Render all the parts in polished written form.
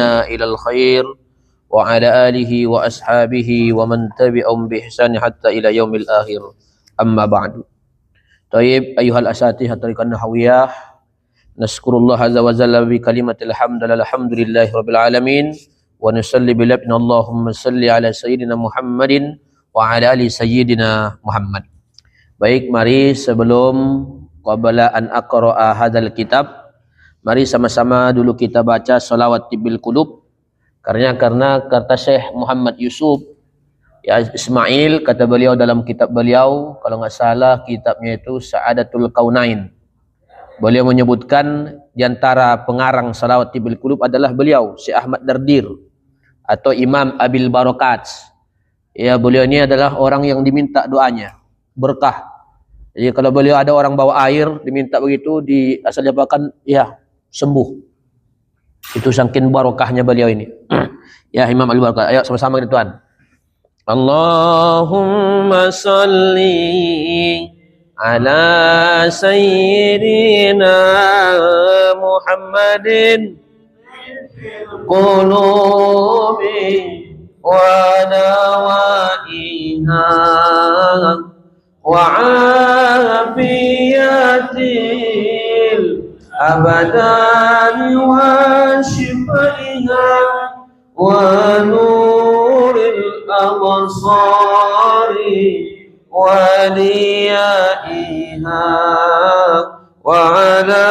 إلى الخير وعلى آله وأصحابه ومن تبعهم بإحسان حتى إلى يوم الآخر أما بعد. طيب أيها الأساتذة الطريقة النحوية، نشكر الله عز وجل بكلمة الحمد لله رب العالمين ونصلي بلبنا اللهم صل على سيدنا محمد وعلى آل سيدنا Muhammad. Baik, mari sebelum qabla an aqra'a hadzal kitab, mari sama-sama dulu kita baca Shalawat Tibbil Qulub. Karena kata Syekh Muhammad Yusuf ya Ismail, kata beliau dalam kitab beliau, kalau nggak salah kitabnya itu Sa'adatul Kaunain, beliau menyebutkan diantara pengarang Shalawat Tibbil Qulub adalah beliau Syekh Ahmad Dardir atau Imam Abil Barakat. Ya, beliau ini adalah orang yang diminta doanya berkah. Jadi kalau beliau ada orang bawa air diminta begitu, di asal diapakan ya sembuh. Itu saking barokahnya beliau ini. Ya, Imam Abil Barakat. Ayo sama-sama kita Tuhan. Allahumma salli ala sayyidina Muhammadin qulubi wa dawaiha wa afiyatil abadan wa shifaiha wa nuril absari wa liyaiha wa ala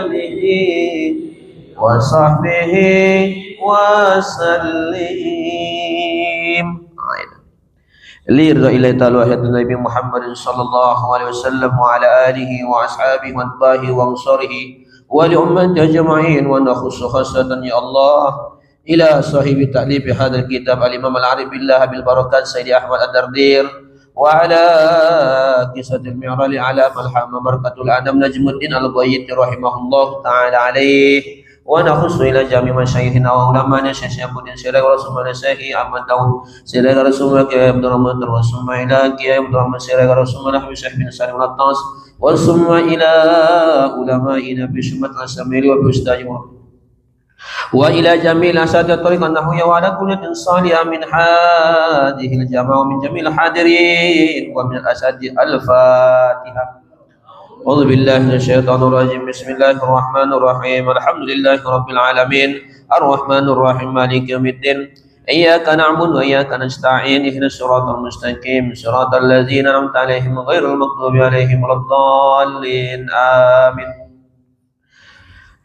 alihi wa sahbihi wa sallim. Lirda ilai ta'ala hayatun Nabi Muhammad sallallahu alaihi wasallam wa ala alihi wa ashabihi wa atbahi wa ansarihi wa li ummati ajma'in wa nakhussu khassatan ya Allah ila sahibi ta'lif hadzal kitab al-Imam al-Arif billah bil barakat Sayyidi Ahmad Ad-Dardir wa ala qisatil mi'rali ala malhama barakatul adam Najmuddin al-Ghayyid rahimahullah ta'ala alaihi wa nakhussu ila jami' masyayikhina wa ulamana Syekh Abdul Siraj wa Rasulullah Syekh Ahmad Daud Siraj Rasulullah Kiai Abdul Rahman Rasulullah ila Kiai Abdul Rahman Siraj Rasulullah Syekh bin Salim al-Attas wa summa ila ulama'ina bi shumat al-samiri wa bi ustadi wa ila jami'il asatidz tariqah nahwiyya wa ala kulli salihah min hadhihi al-jama'a min jami'il hadirin wa min al-asatidz al-Fatihah. A'udzu billahi minasyaitonir rajim. Bismillahirrahmanirrahim. Alhamdulillahi rabbil alamin. Arrahmanir rahim. Maliki yaumiddin. Iyyaka na'budu wa iyyaka nasta'in. Ihdinas siratal mustaqim. Siratal ladzina an'amta 'alaihim ghairil maghdubi 'alaihim waladdallin. Amin.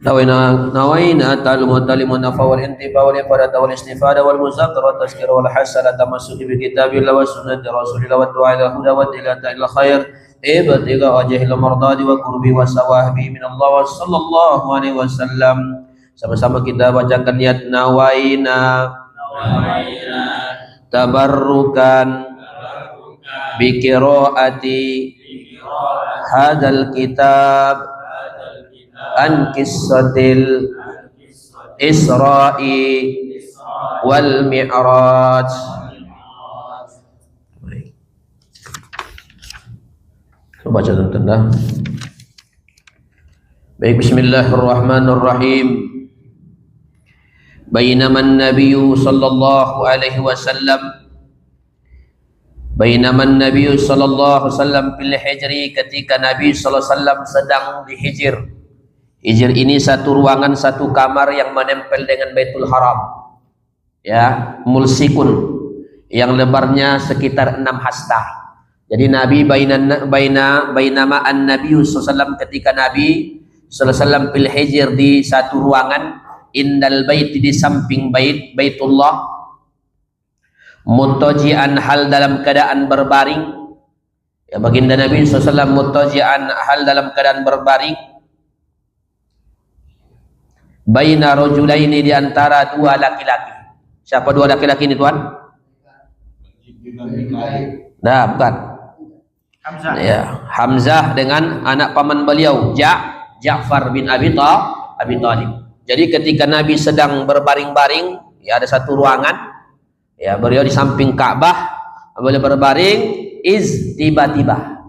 Nawaina ta'allum wa ta'lim wa nafa wal intifa wal ifadata wal istifada wal muzakara wa tazkira wal hasana tamassuki bi kitabillah wa sunnati rasulillah wa du'a ila huda wa tilata ila khair ibtiga wajhil mardadi wa qurbi wa sawahbi min Allah wa sallallahu alaihi wasallam. Sama-sama kita bacakan niat nawaina tabarrukan bi qiraati hadzal kitab an qissatil Isra'i wal Mi'raj. Baca tanda. Baik, bismillahirrahmanirrahim. Bainaman nabiyyu sallallahu alaihi wasallam fil hijri, ketika Nabi sallallahu alaihi wasallam sedang di hijr. Hijr ini satu ruangan, satu kamar yang menempel dengan Baitul Haram. Ya, mulsikun, yang lebarnya sekitar 6 hasta. Jadi Nabi bainama an-Nabi sallallahu ketika Nabi sallallahu fil hijr di satu ruangan, indal bait, di samping Baitullah, muttaji'an, hal dalam keadaan berbaring. Ya, baginda Nabi sallallahu muttaji'an, hal dalam keadaan berbaring, baina rajulaini, di antara dua laki-laki. Siapa dua laki-laki ini Tuhan? Nah, bukan. Hamzah. Ya, Hamzah dengan anak paman beliau Ja'far bin Abi Thalib. Jadi ketika Nabi sedang berbaring-baring, ya ada satu ruangan, ya beliau di samping Ka'bah, beliau berbaring, tiba-tiba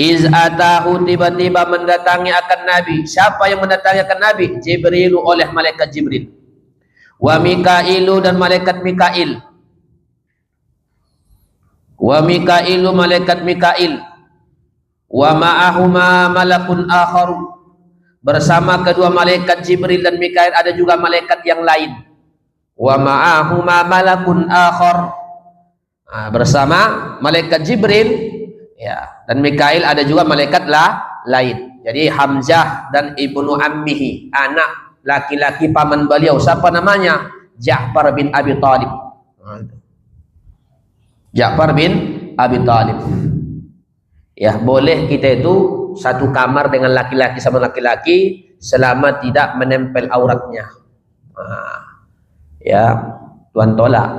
Iz atahu, tiba-tiba mendatangi akan Nabi. Siapa yang mendatangi akan Nabi? Jibril, oleh malaikat Jibril. Wa Mikailu, dan malaikat Mikail. Wa Mikailu, malaikat Mikail. Wa ma'ahuma malakun akharu, bersama kedua malaikat Jibril dan Mikail ada juga malaikat yang lain. Wa ma'ahuma malakun akhar, bersama malaikat Jibril ya dan Mikail ada juga malaikat lain. Jadi Hamzah dan ibnu ammihi, anak laki-laki paman beliau, siapa namanya? Ja'far bin Abi Thalib. Ja'far bin Abi Thalib. Ya, boleh kita itu satu kamar dengan laki-laki sama laki-laki selama tidak menempel auratnya. Ya, tuan tolak.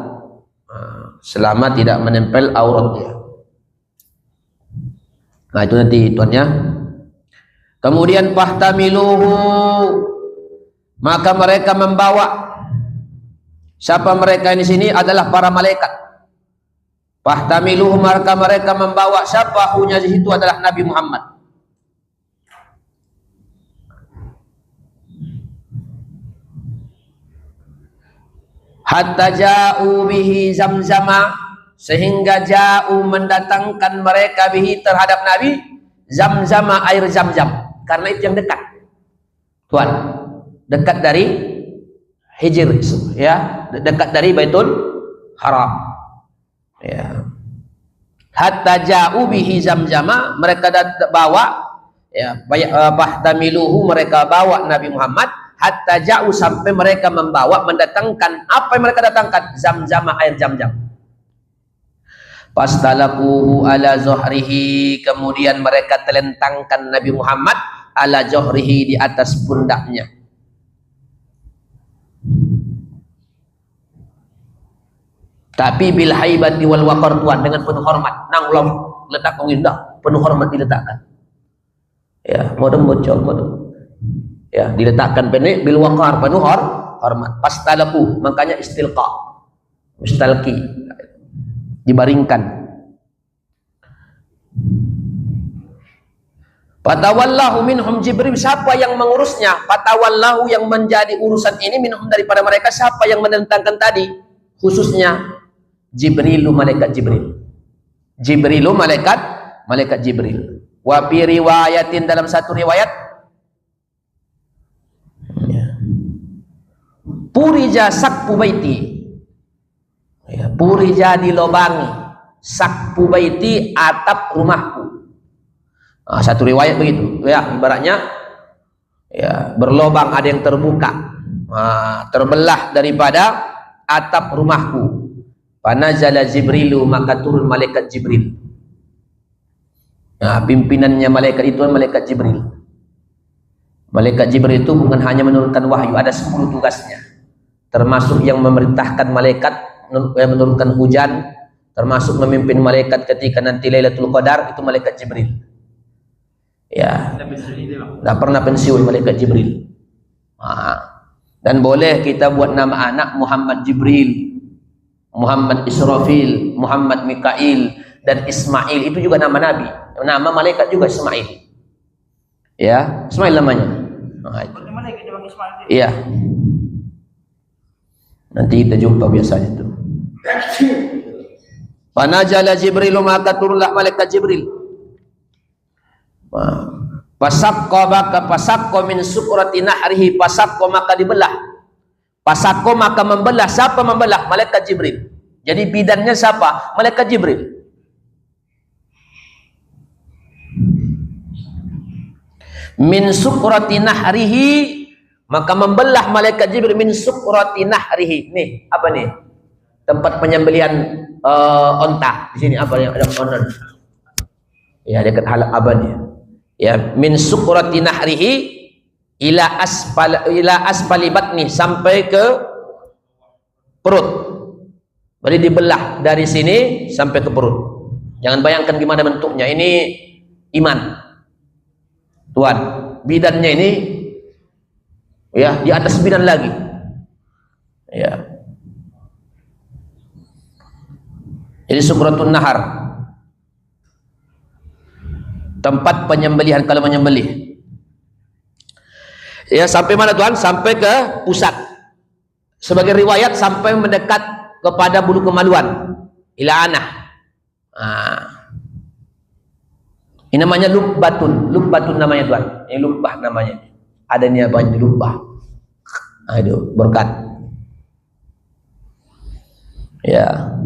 Selama tidak menempel auratnya. Nah, itu nanti tuannya. Kemudian fahtamiluhu, maka mereka membawa. Siapa mereka di sini? Adalah para malaikat. Fahtamiluhu, maka mereka membawa. Siapa hunya di situ? Adalah Nabi Muhammad. Hatta ja'u bihi zamzama, sehingga ja'u mendatangkan mereka bihi terhadap Nabi zamzama, air zam-zam, karena itu yang dekat. Tuan, dekat dari Hijr, ya, dekat dari Baitul Haram. Ya. Hatta ja'u bihi zamzama, mereka bawa ya, fahtamiluhu, mereka bawa Nabi Muhammad, hatta ja'u, sampai mereka membawa, mendatangkan. Apa yang mereka datangkan? Zamzama, air zam-zam. Pastalaquhu ala zuhrihi, kemudian mereka telentangkan Nabi Muhammad ala zuhrihi, di atas pundaknya. Tapi bil haibati wal waqar, tuan, dengan penuh hormat. Nang ulam letak indah, penuh hormat diletakkan. Ya, modem bocor, modem. Ya, diletakkan bil waqar, penuh hormat. Pastalaku, makanya istilqa, mustalqi, dibaringkan. Fatawallahu minhum Jibril, siapa yang mengurusnya? Fatawallahu, yang menjadi urusan ini, minhum, daripada mereka. Siapa yang menentangkan tadi? Khususnya Jibrilu, malaikat Jibril. Jibrilu, malaikat Jibril. Wa fi riwayatin, dalam satu riwayat, purija sakpu baiti, ya, purija, dilobangi, sakpu baiti, atap rumahku. Nah, satu riwayat begitu ya, ibaratnya ya, berlobang, ada yang terbuka, terbelah daripada atap rumahku. Panazala Jibrilu, maka turun malaikat Jibril. Nah, pimpinannya malaikat itu malaikat Jibril. Malaikat Jibril itu bukan hanya menurunkan wahyu, ada 10 tugasnya. Termasuk yang memerintahkan malaikat menurunkan hujan, termasuk memimpin malaikat ketika nanti Lailatul Qadar, itu malaikat Jibril. Ya, tidak pernah pensiun malaikat Jibril. Dan boleh kita buat nama anak Muhammad Jibril, Muhammad Israfil, Muhammad Mikail, dan Ismail. Itu juga nama Nabi, nama malaikat juga Ismail. Ya, Ismail namanya. Iya. Nanti kita jumpa biasanya itu. Panajala Jibril, maka turunlah malaikat Jibril. Pasakko min sukrati nahrihi, pasakko, maka dibelah. Pasakko, maka membelah. Siapa membelah? Malaikat Jibril. Jadi bidannya siapa? Malaikat Jibril. Min sukrati nahrihi, maka membelah malaikat Jibril min sukrati nahrihi. Nih, apa nih? Tempat penyembelihan onta. Di sini apa yang ada onta? Ya, dekat halak abadnya. Ya, min sukrati nahrihi ila asfali batni, sampai ke perut. Jadi dibelah dari sini sampai ke perut. Jangan bayangkan gimana bentuknya. Ini iman, tuan. Bidannya ini ya, di atas bidan lagi. Ya. Jadi sukratun nahar. tempat penyembelihan kalau menyembelih. Ya, sampai mana tuan? Sampai ke pusat. Sebagai riwayat sampai mendekat kepada bulu kemaluan, ila anah. Ini namanya lubbatun namanya tuan. Ini lubbah namanya. Ada ni apa ini lubbah? Aduh, berkat. Ya.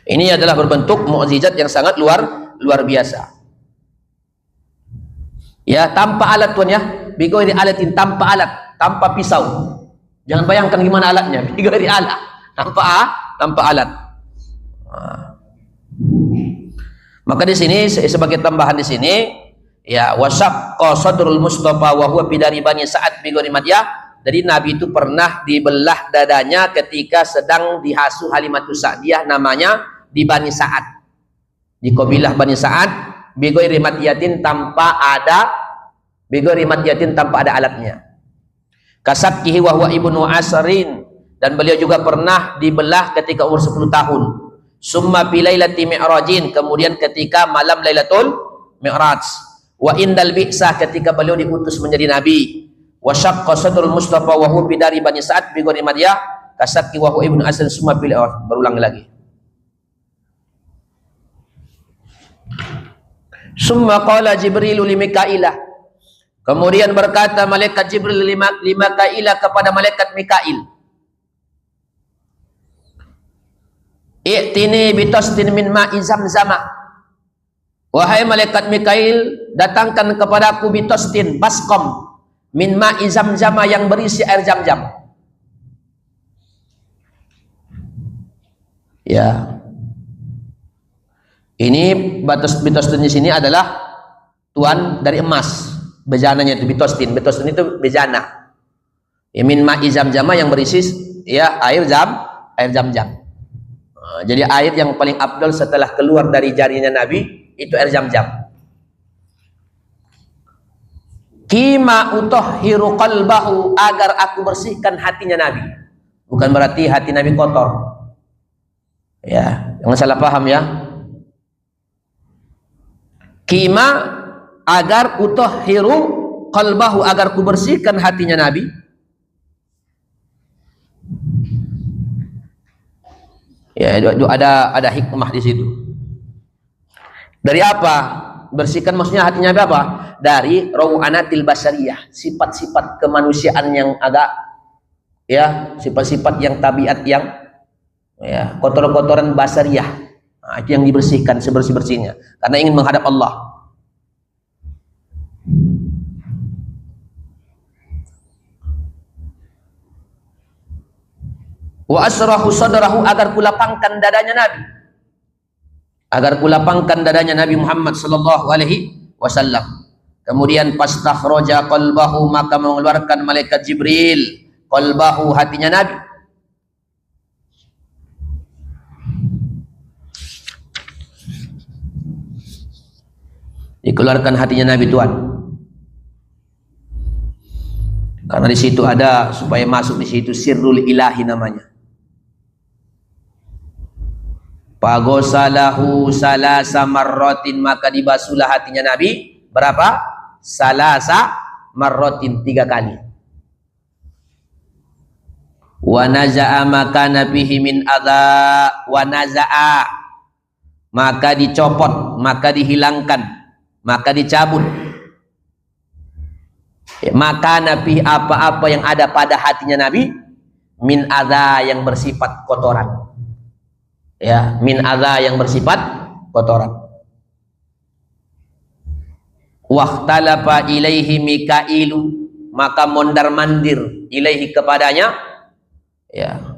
Ini adalah berbentuk mukjizat yang sangat luar biasa. Ya, tanpa alat tuan ya. Bighairi alatin, tanpa alat, tanpa pisau. Jangan bayangkan gimana alatnya. Bighairi alat, tanpa alat. Maka di sini sebagai tambahan di sini, ya, wasaqqa sadrul Mustafa wa huwa bidari Bani Sa'ad bighairi madyah. Jadi Nabi itu pernah dibelah dadanya ketika sedang dihasuh Halimatus Sa'diyah, namanya di Bani Sa'ad, di kabilah Bani Sa'ad, bighairi madyatin, tanpa ada alatnya. Kasabkihi wa huwa ibnu asrin, dan beliau juga pernah dibelah ketika umur 10 tahun. Summa fi lailati mi'rajin, kemudian ketika malam Lailatul Mi'raj. Wa indal bi'sah, ketika beliau diutus menjadi nabi. Wa syaqqa sadrul Mustafa wa huwa bidari Bani Sa'ad bighairi madyah, kasabki wa huwa ibnu asrin summa fi berulang lagi. Summa qala Jibrilu li Mikailah, kemudian berkata malaikat Jibril li Mikailah kepada malaikat Mikail, i'tini bitastin min ma'i zamzama, wahai malaikat Mikail, datangkan kepadaku bitastin, baskom, min ma'i zamzama, yang berisi air Zam-Zam. Ya, ini bitostin di sini adalah tuan dari emas, bejananya itu bitostin. Bitostin itu bejana. Ya, min ma'i zamzama, yang berisi ya air Zam-Zam. Jadi air yang paling afdal setelah keluar dari jarinya Nabi itu air Zam-Zam. Kima utahhiru qalbahu, agar aku bersihkan hatinya Nabi. Bukan berarti hati Nabi kotor. Ya, jangan salah paham ya. Kima, agar utahhiru qalbahu, agar ku bersihkan hatinya Nabi. Ya, itu ada hikmah di situ. Dari apa? Bersihkan maksudnya hatinya Nabi apa? Dari rawanatil basariyah, sifat-sifat kemanusiaan yang agak, ya, sifat-sifat yang tabiat yang, ya, kotoran-kotoran basariyah. Nah, itu yang dibersihkan sebersih-bersihnya karena ingin menghadap Allah. Wa asrahu sadrahu, agar kulapangkan dadanya Nabi. Agar kulapangkan dadanya Nabi Muhammad sallallahu alaihi wasallam. Kemudian fastakhraja qalbahu, maka mengeluarkan malaikat Jibril qalbahu, hatinya Nabi. Dikeluarkan hatinya Nabi tuan. Karena di situ ada, supaya masuk di situ sirrul ilahi namanya. Fagosalahu salasa marratin, maka dibasuhlah hatinya Nabi berapa? Salasa marratin, 3 kali. Wa naza'a makana fihi min adza, wa naza'a, maka dicopot, maka dihilangkan, maka dicabut. Maka Nabi, apa-apa yang ada pada hatinya Nabi, min adza, yang bersifat kotoran. Ya, min adza, yang bersifat kotoran. Waqtalafa ilaihi Mikailu, maka mondar-mandir ilaihi, kepadanya. Ya,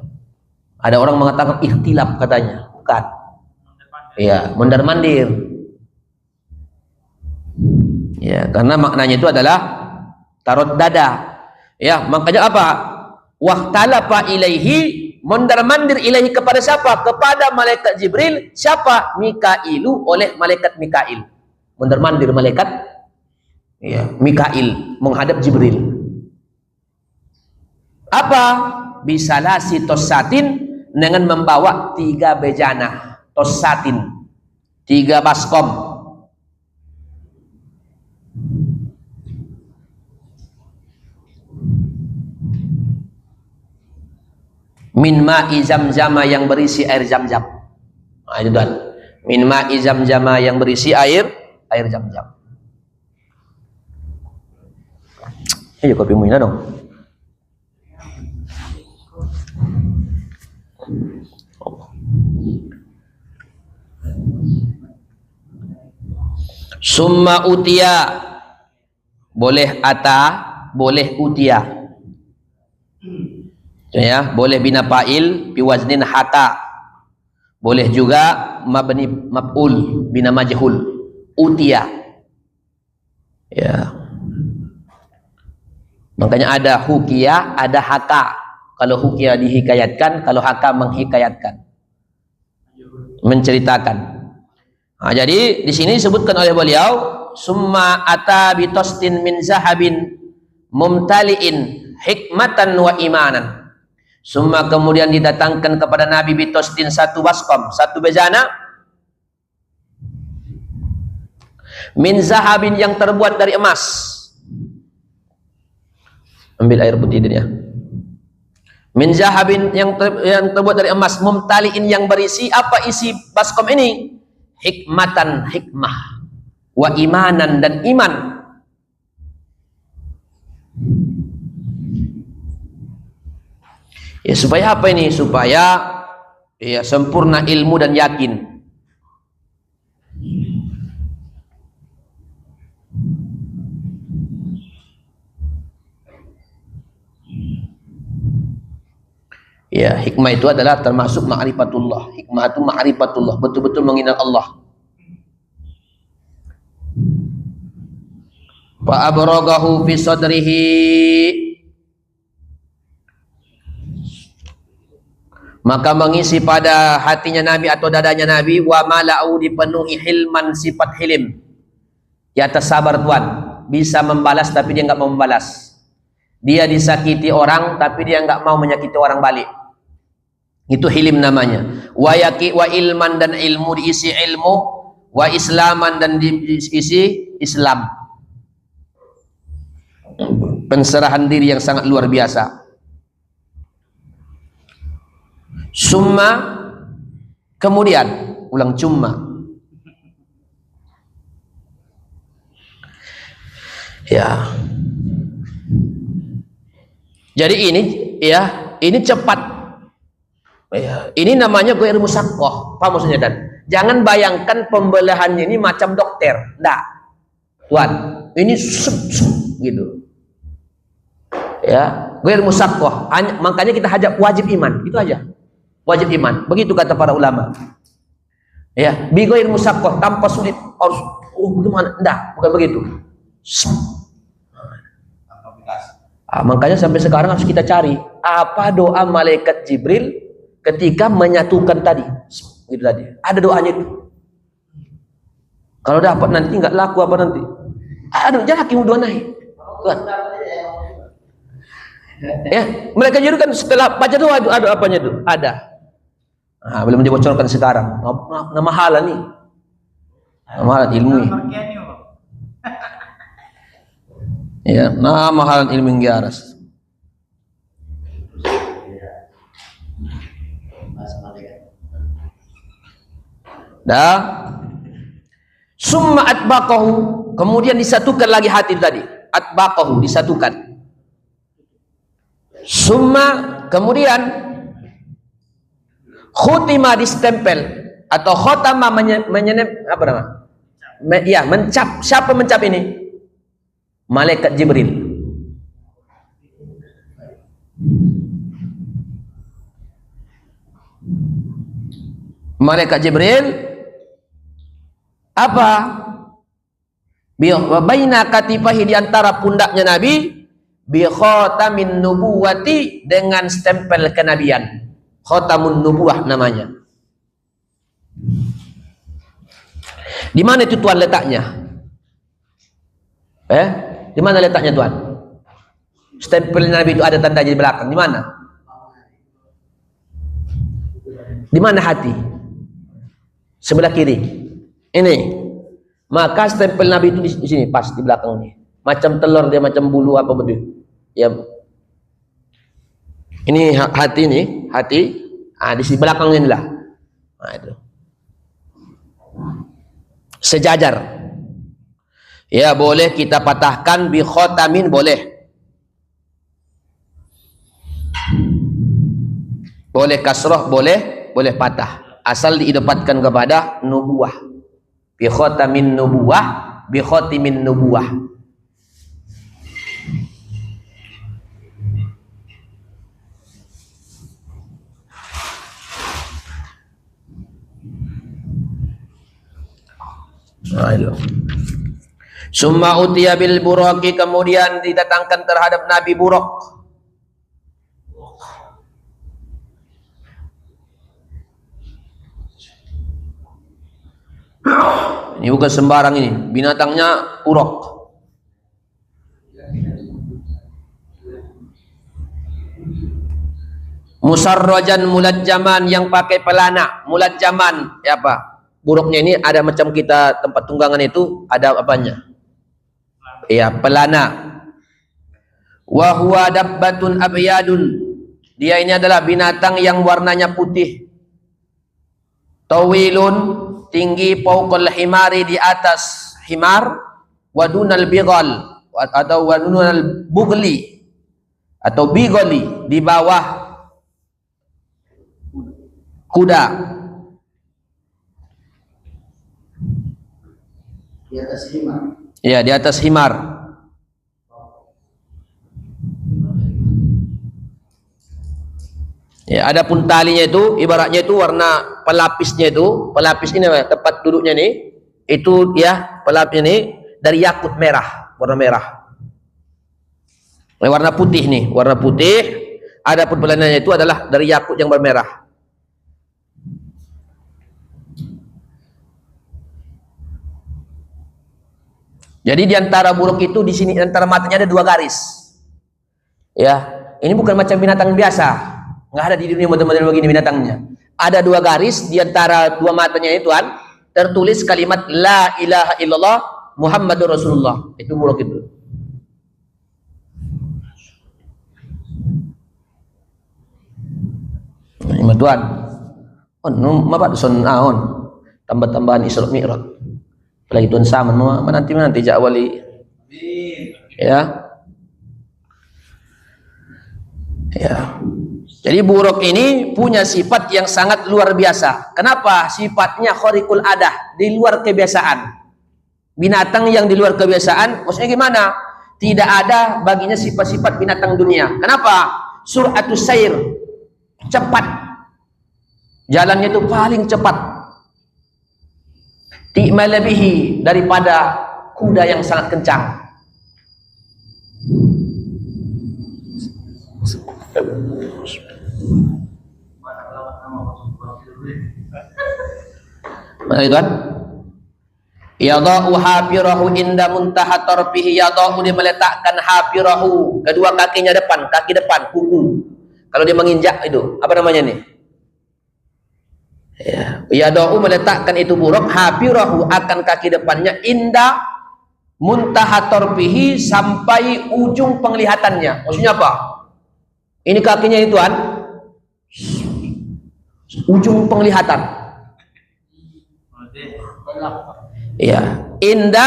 ada orang mengatakan ikhtilaf katanya, bukan. Ya, mondar-mandir. Ya, karena maknanya itu adalah tarot dada. Ya, makanya apa? Waqtalafa ilaihi, mondar-mandir ilaihi, kepada siapa? Kepada malaikat Jibril. Siapa? Mikailu, oleh malaikat Mikail. Mondar-mandir malaikat, ya, Mikail menghadap Jibril. Apa? Bisalasi tosatin, dengan membawa 3 bejana. Tosatin, 3 baskom. min ma'i zamzama yang berisi air zam-zam. Nah, itu tuan. Min ma'i zamzama yang berisi air zam-zam. Ayo kopi mu dong. Summa utia, boleh ata, boleh utia, ya, boleh bina fa'il biwaznin hata, boleh juga mabni maf'ul bina majhul, utia, ya. Makanya ada hukia, ada haka. Kalau hukia dihikayatkan, kalau haka menghikayatkan, menceritakan. Nah, jadi di sini disebutkan oleh beliau, summa ata bitostin min zahabin mumtaliin hikmatan wa imanan. Summa kemudian didatangkan kepada Nabi bitostin satu baskom, satu bejana min zahabin yang terbuat dari emas. Ambil air putih dia. Min zahabin yang terbuat dari emas, mumtaliin yang berisi apa isi baskom ini? Hikmatan, hikmah, wa imanan, dan iman. Ya, supaya apa ini? Supaya ya sempurna ilmu dan yakin. Ya, hikmah itu adalah termasuk ma'rifatullah. Hikmah itu ma'rifatullah, betul-betul mengenal Allah. Fa abragahu fi sadrihi, maka mengisi pada hatinya Nabi atau dadanya Nabi, wa mala'u, dipenuhi hilman, sifat hilim. Di atas sabar Tuhan, bisa membalas tapi dia enggak mau membalas. Dia disakiti orang tapi dia enggak mau menyakiti orang balik. Itu hilim namanya. Wa ilman, dan ilmu, diisi ilmu, wa islaman, dan diisi Islam. Penserahan diri yang sangat luar biasa. Summa, kemudian, ulang cumma. Ya. Jadi ini ya, ini cepat. Ya, ini namanya ghair musaqqah. Apa maksudnya, Dan? Jangan bayangkan pembelahannya ini macam dokter. Enggak. Tuan, ini gitu. Ya, ghair musaqqah. Makanya kita hajat wajib iman, itu aja. Wajib iman. Begitu kata para ulama. Ya, bi ghair musaqqah, tanpa sulit. Harus bagaimana? Enggak, bukan begitu. Makanya sampai sekarang harus kita cari apa doa malaikat Jibril ketika menyatukan tadi, gitu tadi. Ada doanya itu. Kalau dapat nanti nggak laku apa nanti? Aduh, jangan hakim doa naik. Tuhan. Ya, mereka juga kan setelah baca doa itu ada apanya itu? Ada. Nah, belum dibocorkan sekarang. Nama halal nih. Nama halal ilmu. Ya, nama halal ilmu yang aras. Dah. Summa atbaqahu, kemudian disatukan lagi hati tadi. Atbaqahu, disatukan. Summa, kemudian khutima, distempel, atau khotama, menyenep, apa nama? Ya, mencap. Siapa mencap ini? Malaikat Jibril. Malaikat Jibril apa? Baina katifahi, di antara pundaknya Nabi, bi khatamin nubuwati, dengan stempel kenabian. Khatamun nubuwah namanya. Di mana itu Tuhan letaknya? Di mana letaknya Tuhan? Stempel Nabi itu ada tandanya di belakang. Di mana? Di mana hati? Sebelah kiri. Ini. Maka stempel Nabi itu di sini, pas di belakang ini. Macam telur dia, macam bulu apa betul. Ya. Ini hati ini, hati. Di sisi belakangnya inilah. Itu. Sejajar. Ya, boleh kita patahkan bi khotamin, boleh. Boleh kasrah, boleh patah. Asal diidopatkan kepada nubuwah. Bi khotamin nubuwah, bi khotimin nubuwah. Summa utiya bil buraqi, kemudian didatangkan terhadap Nabi Buraq. Ini bukan sembarang, ini binatangnya buraq. Musarrajan mulajjaman, yang pakai pelana. Mulajjaman ya apa? Buruknya ini ada macam kita tempat tunggangan itu ada apanya? Ya, pelana. Wa huwa dabbatun abyadun. Dia ini adalah binatang yang warnanya putih. Tawilun, tinggi, fauqal himari, di atas himar, wa dunal bighal atau wa dunal bugli atau bighali, di bawah kuda. Di atas himar. Ya, di atas himar. Ya, adapun talinya itu ibaratnya itu warna pelapisnya itu, pelapis ini tempat duduknya nih, itu ya pelapisnya nih dari yakut merah, warna merah. Warna putih nih, warna putih. Adapun pelananya itu adalah dari yakut yang bermerah. Jadi di antara buruk itu di sini antara matanya ada 2 garis. Ya, ini bukan macam binatang biasa. Nggak ada di dunia model-model begini binatangnya. Ada 2 garis di antara 2 matanya itu kan tertulis kalimat la ilaha illallah Muhammadur Rasulullah. Itu buruk itu. Ini tuan. On, mabat son aon. Tambah-tambahan Isra Mi'raj. Lagi tuan sama menanti jak wali. Ya. Ya. Jadi buruk ini punya sifat yang sangat luar biasa. Kenapa? Sifatnya khariqul adah, di luar kebiasaan. Binatang yang di luar kebiasaan, maksudnya gimana? Tidak ada baginya sifat-sifat binatang dunia. Kenapa? Suratus sair, cepat. Jalannya itu paling cepat. Melebihi daripada kuda yang sangat kencang. Mana itu kan? Yadau hafirahu inda muntaha tarfihi. Yadau, dia meletakkan hafirahu, kedua kakinya depan, kaki depan, kuku. Kalau dia menginjak itu, apa namanya nih? Ya, yadau meletakkan itu buruk, hafirahu akan kaki depannya, inda muntaha tarfihi, sampai ujung penglihatannya. Maksudnya apa? Ini kakinya itu kan ujung penglihatan. Ya, inda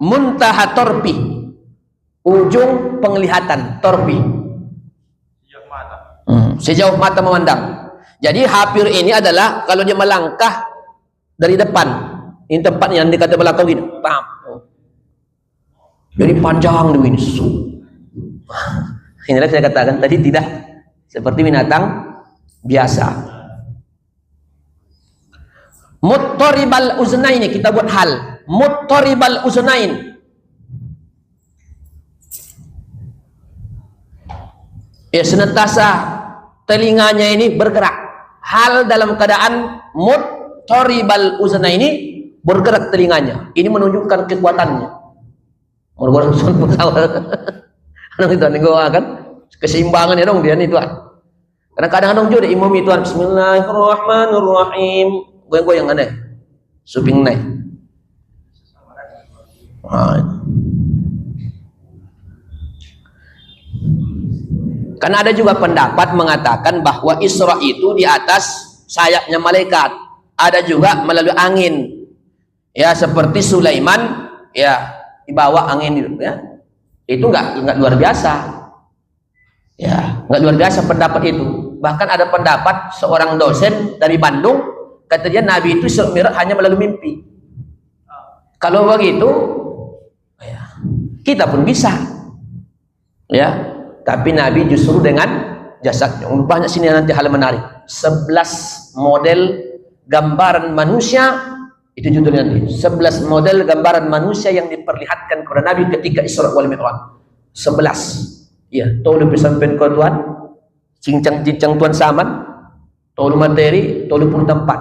muntaha tarfi, ujung penglihatan, tarfi. Sejauh mata memandang. Jadi hafir ini adalah kalau dia melangkah dari depan, ini tempat yang dikata belakang gini, pam. Jadi panjang begini. Inilah saya katakan tadi, tidak seperti binatang biasa. Muttaribal uznaini, kita buat hal. Muttaribal uznain. Ya, senantiasa telinganya ini bergerak. Hal dalam keadaan muttaribal uznaini, bergerak telinganya. Ini menunjukkan kekuatannya. Orang-orang sun pun tahu. Anu itu kan keseimbangan ya dong dia nih tuan. Karena kadang-kadang juga ada imam itu Bismillahirrahmanirrahim, goyang-goyang aneh, suping naik. Karena ada juga pendapat mengatakan bahwa Isra itu di atas sayapnya malaikat. Ada juga melalui angin. Ya, seperti Sulaiman ya dibawa angin ya. Itu enggak luar biasa. Ya, enggak luar biasa pendapat itu. Bahkan ada pendapat seorang dosen dari Bandung, kata dia Nabi itu Isra Mi'raj hanya melalui mimpi. Kalau begitu ya, kita pun bisa. Ya, tapi Nabi justru dengan jasadnya. Banyak sini nanti hal menarik. 11 model gambaran manusia, itu judulnya nanti. 11 model gambaran manusia yang diperlihatkan kepada Nabi ketika Isra wal Mi'raj. 11. Ya, tolu pesampen kau Tuhan, cincang-cincang Tuhan saman, tolu materi, tolu pun tempat.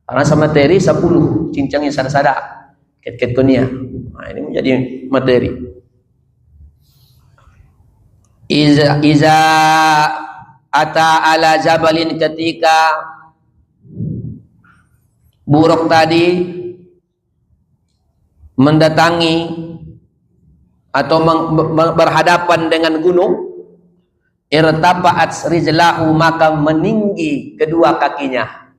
Karena sama materi 10, cincangnya sada-sada, ket-ket konia. Nah, ini menjadi materi. Iza ata ala jabalin, ketika buruk tadi mendatangi atau berhadapan dengan gunung, irtafa'at rijlahu, maka meninggi kedua kakinya.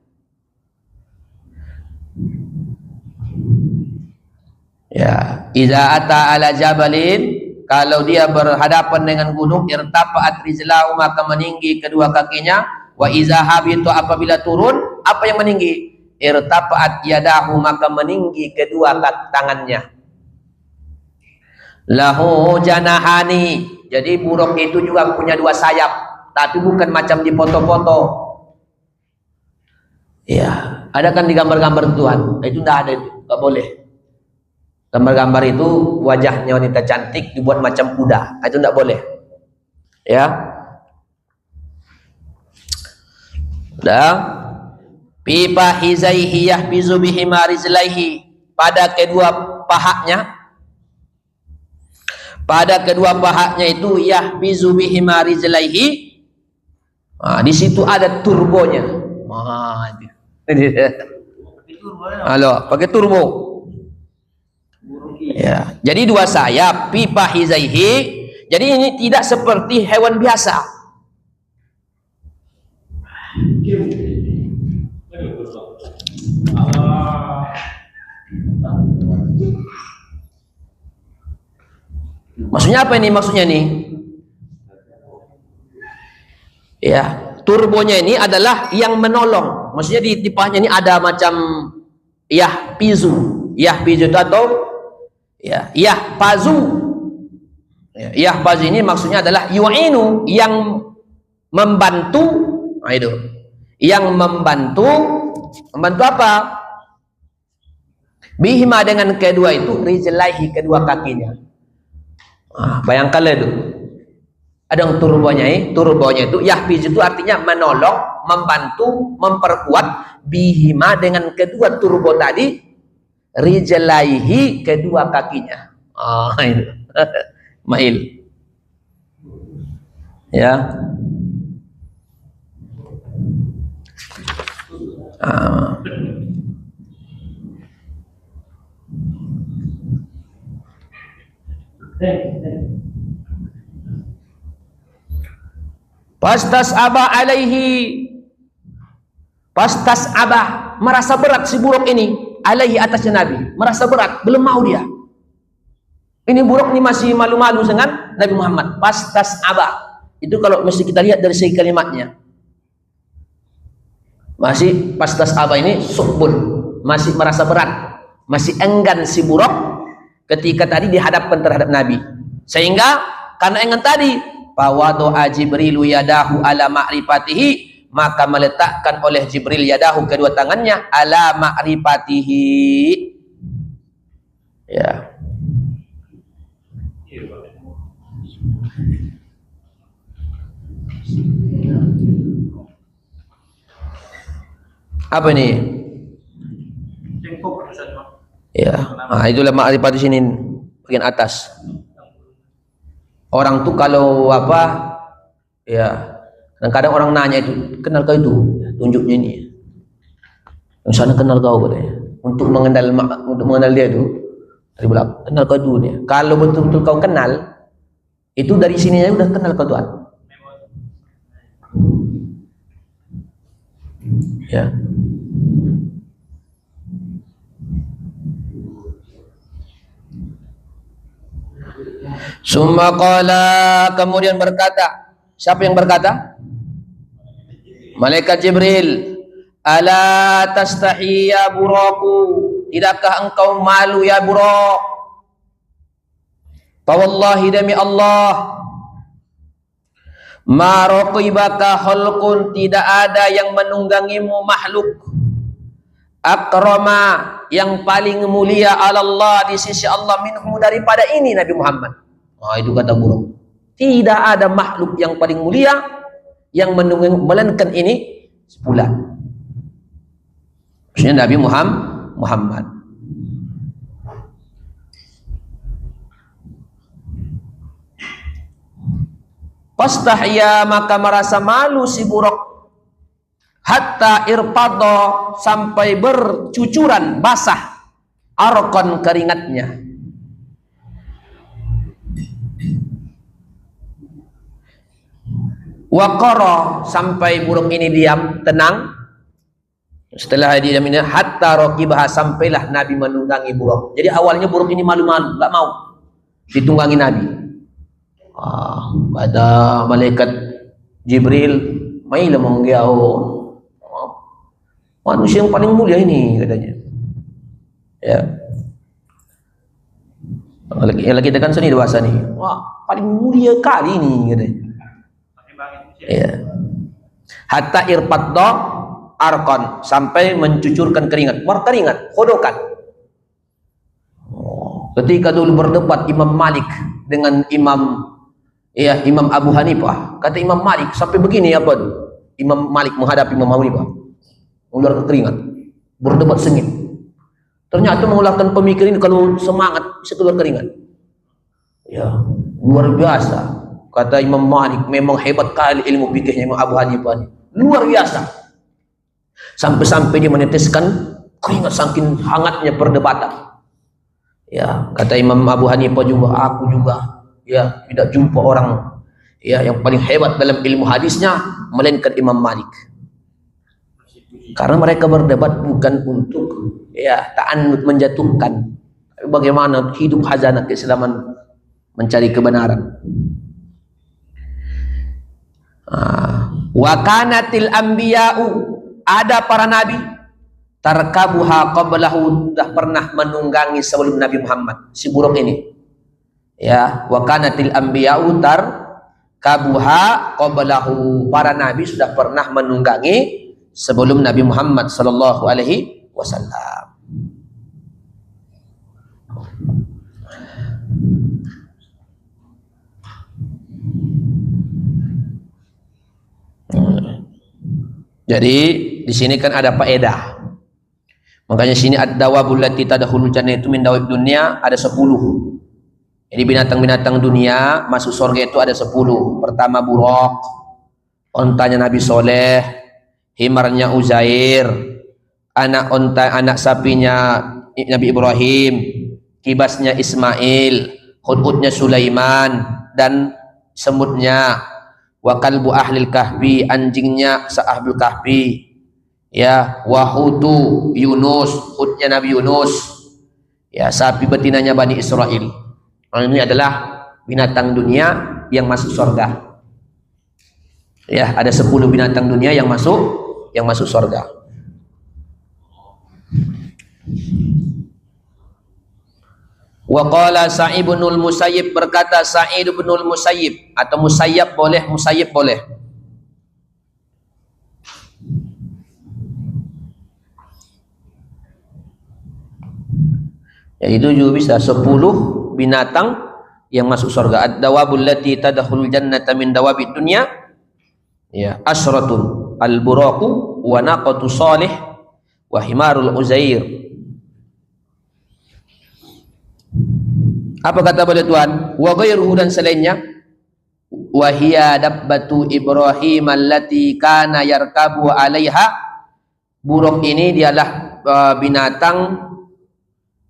Ya, iza ata ala jabalin, kalau dia berhadapan dengan gunung, irtafa'at rijlahu, maka meninggi kedua kakinya. Wa iza habitu, apabila turun, apa yang meninggi? Irtafa'at yadahu, maka meninggi kedua tangannya. Lahu janahani, jadi burung itu juga punya dua sayap, tapi bukan macam di foto-foto. Ya, ada kan di gambar-gambar Tuhan, itu tidak ada, itu nggak boleh. Gambar-gambar itu wajahnya wanita cantik dibuat macam kuda, itu tidak boleh. Ya. Dah. Pipa hizaihi yahbizu bihima rizlaihi, pada kedua pahanya. Pada kedua pahanya itu yahbizu bihima rizlaihi. Nah, di situ ada turbonya. Halo, pakai turbo. Ya, jadi dua sayap, pipa hizaihi. Jadi ini tidak seperti hewan biasa. Maksudnya apa ini? Maksudnya nih, ya, turbonya ini adalah yang menolong. Maksudnya di pahanya ini ada macam yahpizu. Yahpizu itu atau ya, yahpazu. Ya, yahpazu ini maksudnya adalah yu'inu, yang membantu. Nah, itu. Yang membantu apa? Bihima, dengan kedua itu, rijlaihi, kedua kakinya. Nah, bayangkanlah itu. Ada yang turbonya itu yahfiz, itu artinya menolong, membantu, memperkuat, bihima, dengan kedua turbo tadi, rijlaihi, kedua kakinya. Itu. Mail. Ya. Pastas abah alaihi, pastas abah, merasa berat si buruk ini, alaihi, atasnya Nabi, merasa berat, belum mau dia. Ini buruk ini masih malu-malu dengan Nabi Muhammad. Pastas abah itu kalau mesti kita lihat dari segi kalimatnya, masih pastas abah ini subun, masih merasa berat, masih enggan si buruk ketika tadi dihadapkan terhadap Nabi. Sehingga karena enggan tadi, fawadu'a Jibrilu yadahu ala ma'rifatihi, maka meletakkan oleh Jibril yadahu, kedua tangannya, ala ma'rifatihi. Ya. Apa ini? Ya, nah, itulah ma'rifat di sini bagian atas. Orang tuh kalau apa, ya, kadang-kadang orang nanya itu, kenal kau itu, tunjuknya ini. Yang sana kenal kau katanya. Untuk mengenal dia itu dari belakang, kenal kau itu nih. Kalau betul-betul kau kenal, itu dari sininya udah kenal kau Tuhan. Ya. Summa qala, kemudian berkata, siapa yang berkata? Malaikat Jibril. Ala tastahi ya buraku, tidakkah engkau malu ya Buraq? Fawallahi, demi Allah, ma raqibaka khalqun, tidak ada yang menunggangimu makhluk, akrama, yang paling mulia Allah di sisi Allah, minhu, daripada ini Nabi Muhammad. Itu kata Buraq. Tidak ada makhluk yang paling mulia yang menunggangi melainkan ini sebulan. Maksudnya Nabi Muhammad. Pastahya, maka merasa malu si Buraq, hatta irfadha, sampai bercucuran basah, arqan, keringatnya. Waqara, sampai Buraq ini diam, tenang. Setelah dia diam ini, hatta raqibah, sampailah Nabi menunggangi Buraq. Jadi awalnya Buraq ini malu-malu, nggak mau ditunggangi Nabi. Kata malaikat Jibril, mailah mengiau, manusia yang paling mulia ini, katanya. Ya. Yang kita kan seni dewasa nih, wah paling mulia kali ini, katanya. Ya. Hatta irfadha arqan, sampai mencucurkan keringat, berkeringat, khodokan. Ketika dulu berdebat Imam Malik dengan Imam Abu Hanifah, kata Imam Malik sampai begini apa? Imam Malik menghadapi Imam Abu Hanifah, mengeluarkan keringat, berdebat sengit. Ternyata mengeluarkan pemikiran kalau semangat bisa keluar keringat. Ya, luar biasa. Kata Imam Malik, memang hebat kali ilmu fikihnya Imam Abu Hanifah, luar biasa. Sampai-sampai dia meneteskan keringat saking hangatnya perdebatan. Ya, kata Imam Abu Hanifah juga, aku juga ya tidak jumpa orang ya yang paling hebat dalam ilmu hadisnya melainkan Imam Malik. Karena mereka berdebat bukan untuk ya ta'annud, menjatuhkan, bagaimana hidup khazanah keislaman, mencari kebenaran. Wa kanatil anbiya'u, ada para nabi, tarkabuha qablahu, sudah pernah menunggangi sebelum Nabi Muhammad, si Buraq ini. Ya, wa kanatil anbiya'u tarkabuha qablahu, para nabi sudah pernah menunggangi sebelum Nabi Muhammad sallallahu alaihi wasallam. Jadi di sini kan ada faedah. Makanya sini ad-dawabul lati tadkhulul jannah, itu min dawab dunia ada 10. Jadi binatang-binatang dunia masuk surga itu ada 10. Pertama Buraq, ontanya Nabi Soleh, himarnya Uzair, anak sapinya Nabi Ibrahim, kibasnya Ismail, hudhudnya Sulaiman, dan semutnya. Wa kalbu ahlil kahfi, anjingnya sa'ahlul kahfi. Ya, wahutu Yunus, hudnya Nabi Yunus. Ya, sapi betinanya Bani Israel. Ini adalah binatang dunia yang masuk surga. Ya, ada 10 binatang dunia yang masuk surga. Wa qala Sa'id bin Musayyib, berkata Sa'id bin Musayyib, atau Musayyab boleh, Musayyib boleh. Ya, itu juga bisa 10 binatang yang masuk surga. Ad-dawabul lati tadkhulul jannata min dawabid dunya, ya, asratun al-buraqu wa naqatu salih wa himarul Uzair. Apa kata beliau Tuhan? Wa ghairuhu, dan selainnya, wa hiya dabbatu Ibrahim allati kana yarkabu 'alaiha. Buraq ini dialah binatang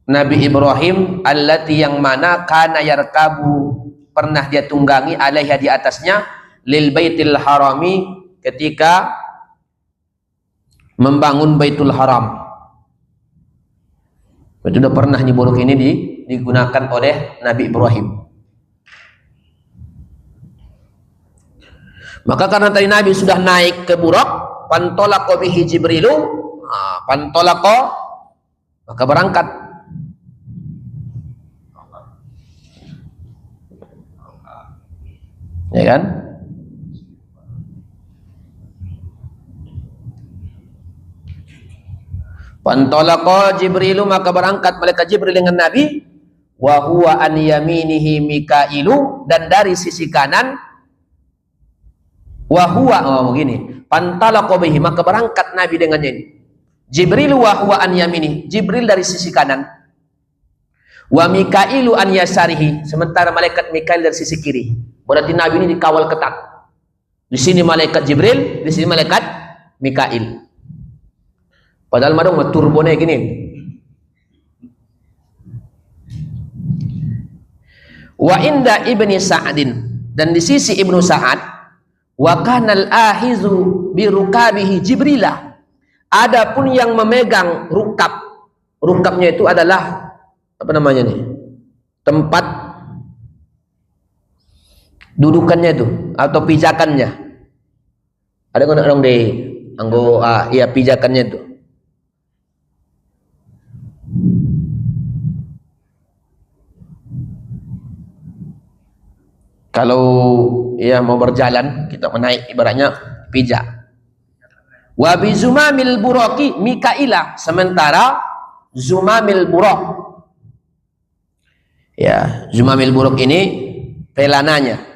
Nabi Ibrahim, allati, yang mana, kana yarkabu, pernah dia tunggangi, 'alaiha, di atasnya, lil baitil harami, ketika membangun Baitul Haram. Itu sudah pernah nih buruk ini digunakan oleh Nabi Ibrahim. Maka karena tadi Nabi sudah naik ke buruk, pantolaqo bihi Jibrilu, pantolaqo, maka berangkat. Ya kan? Pantolaqa Jibrilu, maka berangkat malaikat Jibril dengan Nabi, wa huwa an yaminihi Mikailu, dan dari sisi kanan, wa huwa, begini, pantolaqa bihi, maka berangkat Nabi dengannya ini. Jibrilu wa huwa an yaminihi, Jibril dari sisi kanan, wa Mikailu an yasarihi, sementara malaikat Mikail dari sisi kiri. Berarti Nabi ini dikawal ketat. Di sini malaikat Jibril, di sini malaikat Mikail. Padahal madong turbone gini. Wa inda Ibni Sa'din, dan di sisi Ibnu Sa'ad, wa kanal ahizu bi rukabihi Jibrilah. Adapun yang memegang rukabnya itu adalah apa namanya nih? Tempat dudukannya itu atau pijakannya. Ada orang di anggo iya pijakannya itu. Kalau ya mau berjalan, kita menaik ibaratnya pijak. Wa bi zumamil buraqi Mikaila, sementara zumamil buraq, ya zumamil buraq ini pelananya.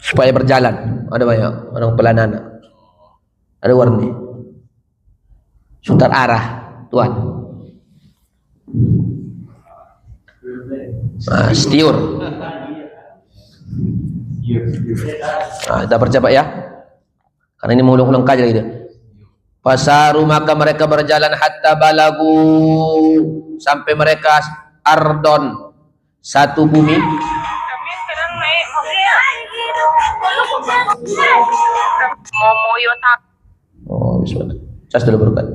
Supaya berjalan, ada banyak orang pelanana, ada warni sutar arah tuan, setiur. Kita percepat ya, karena ini mengulang-ulang kaji lagi. Fasaru, maka mereka berjalan hatta balagu, sampai mereka ardon, satu bumi. Kami sekarang naik Oh, bismillah. Cas dulu berkat.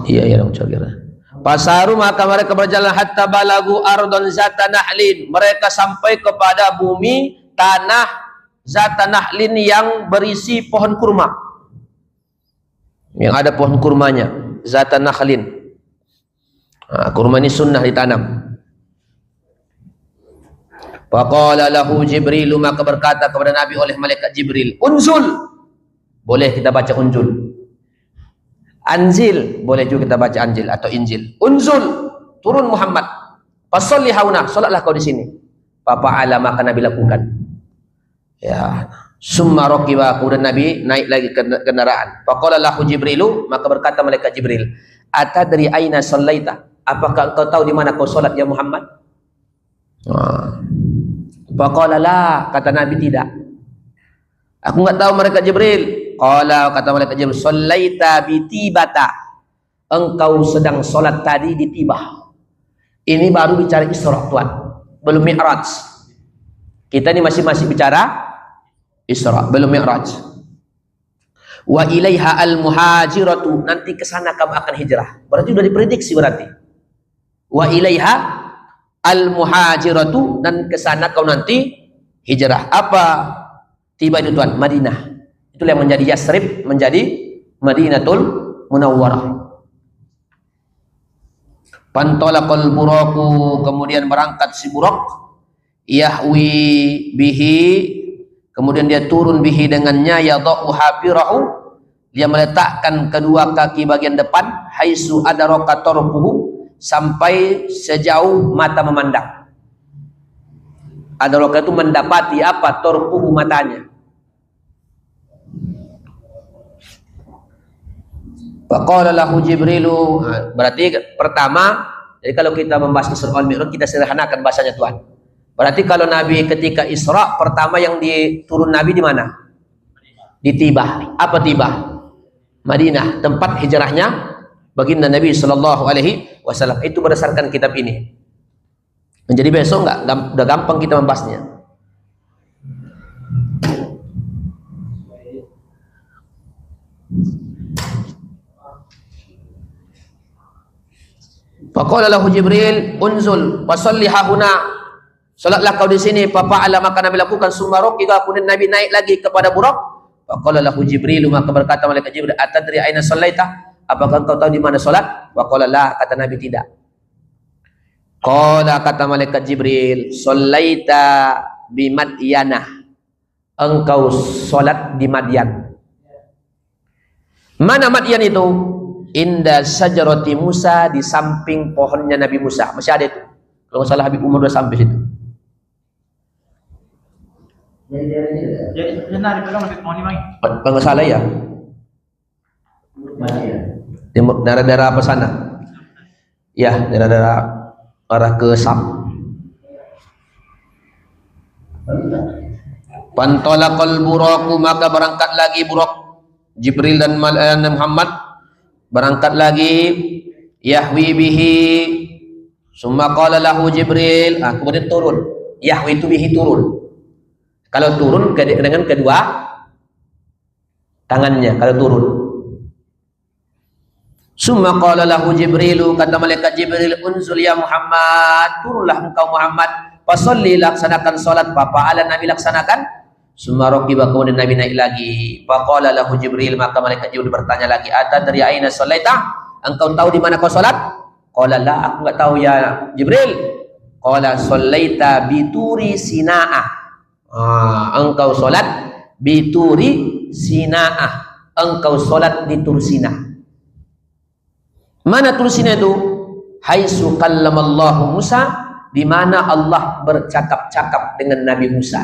Iya dong cakira. Pasaru, maka mereka berjalan hatta balagu ardon zata nahlin, mereka sampai kepada bumi tanah zata nahlin yang berisi pohon kurma, yang ada pohon kurmanya, zata nahlin. Kurma ini sunnah ditanam. Faqala lahu Jibril, maka berkata kepada Nabi oleh malaikat Jibril, unzul, boleh kita baca unzul. Anzil, boleh juga kita baca anjil atau injil. Unzul, turun Muhammad. Fasolli hauna, solatlah kau di sini. Fa'ala, maka Nabi lakukan. Ya, summa raqiba, kemudian Nabi naik lagi ke kendaraan. Faqala lahu Jibrilu, maka berkata malaikat Jibril, atadri aina sallaita, apakah engkau tahu di mana kau solat ya Muhammad? Faqala la, kata Nabi tidak. Aku enggak tahu malaikat Jibril. Qala, kata malaikat Jibril, sallaita bi Tibata, engkau sedang solat tadi di Tibah. Ini baru bicara Isra tuan, belum Mi'raj. Kita ini masih bicara Isra, belum Mi'raj. Wa ilaiha al muhajiratu, nanti ke sana kamu akan hijrah. Berarti sudah diprediksi berarti. Wa ilaiha al muhajiratu, dan ke sana kau nanti hijrah. Apa Tiba itu tuan? Madinah. Itulah yang menjadi Yasrib, menjadi Madinatul Munawwarah. Pantolaqal buraku, kemudian berangkat si burak, yahwi bihi, kemudian dia turun bihi dengannya, yadau hafirahu, dia meletakkan kedua kaki bagian depan, haitsu adaraka tarfuhu, sampai sejauh mata memandang. Adaraka itu mendapati apa? Tarfuhu, matanya. Faqala lahu Jibrilu, berarti pertama, jadi kalau kita membahas Isra wal Mi'raj, kita sederhanakan bahasanya tuan. Berarti kalau Nabi ketika Isra, pertama yang diturun Nabi di mana? Di Tibah. Apa Tibah? Madinah, tempat hijrahnya baginda Nabi Sallallahu Alaihi Wasallam. Itu berdasarkan kitab ini. Jadi besok udah gampang kita membahasnya. Faqala lahu Jibril, unzul wa shalli hahuna. Salatlah kau di sini. Fa'ala, maka Nabi lakukan. Summa raqiqa, kemudian Nabi naik lagi kepada Buraq. Faqala lahu Jibril, maka berkata malaikat Jibril, atadri aina shallaita? Apakah engkau tahu di mana salat? Faqala la, kata Nabi tidak. Qala, kata malaikat Jibril, shallaita bi Madyanah. Engkau salat di Madyan. Mana Madyan itu? Inda sajarati Musa, di samping pohonnya Nabi Musa. Masih ada itu. Kalau nggak salah Habib Umar udah sampai situ. Jadi benar bilang Habib Umar ini. Kalau nggak salah ya. Timur, daerah-daerah apa sana? Ya, daerah-daerah arah ke Sam. Pantolakal Buraq, maka berangkat lagi Buraq. Jibril dan Muhammad berangkat lagi. Yahwi bihi. Summa qala lahu Jibril, kemudian turun. Yahwi itu bihi, turun. Kalau turun dengan kedua tangannya, kalau turun. Summa qala lahu Jibril, kata malaikat Jibril, unzul ya Muhammad, turunlah engkau Muhammad. Fasalli, laksanakan salat. Fa'ala, Nabi laksanakan. Summa raqiba, kemudian Nabi naik lagi. Faqala lahu Jibril, maka malaikat Jibril bertanya lagi, atadri aina shallaita? Engkau tahu di mana kau salat? Qala la, aku enggak tahu ya Jibril. Qala shallaita bi Turi Sina'ah. Engkau salat bi Turi Sina'ah. Engkau salat di Tur Sina. Mana Tur Sina itu? Haitsu kallamallahu Musa, di mana Allah bercakap-cakap dengan Nabi Musa.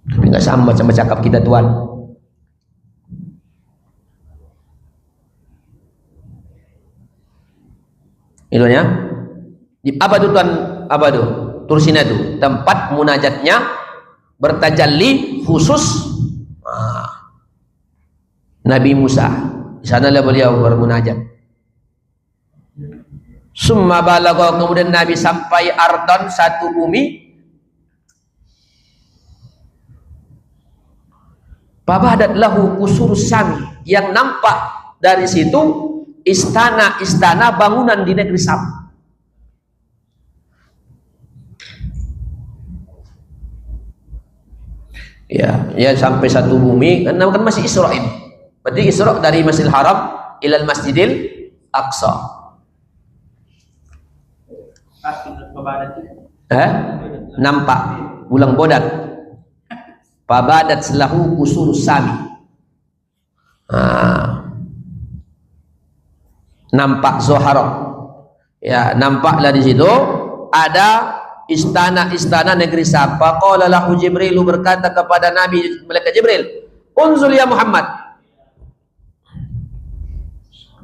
Tapi nggak sama macam cakap kita Tuhan. Itunya. Apa itu Tuhan? Apa itu? Tur Sina itu tempat munajatnya bertajalli khusus Nabi Musa. Di sanalah beliau bermunajat. Summa balagha, kemudian Nabi sampai ardon, satu bumi. Fabadat lahu qusur Syam, yang nampak dari situ istana-istana bangunan di negeri Syam. Ya sampai satu bumi, kan masih Isra ini. Berarti Isra dari Masjidil Haram ilal Masjidil Aqsa. Nampak bulan bodat. Fabadat lahu qusur Sami. Nampak Zoharok. Ya, nampaklah di situ ada istana-istana negeri Syam. Faqala lahu Jibril, berkata kepada Nabi malaikat Jibril, unzul ya Muhammad,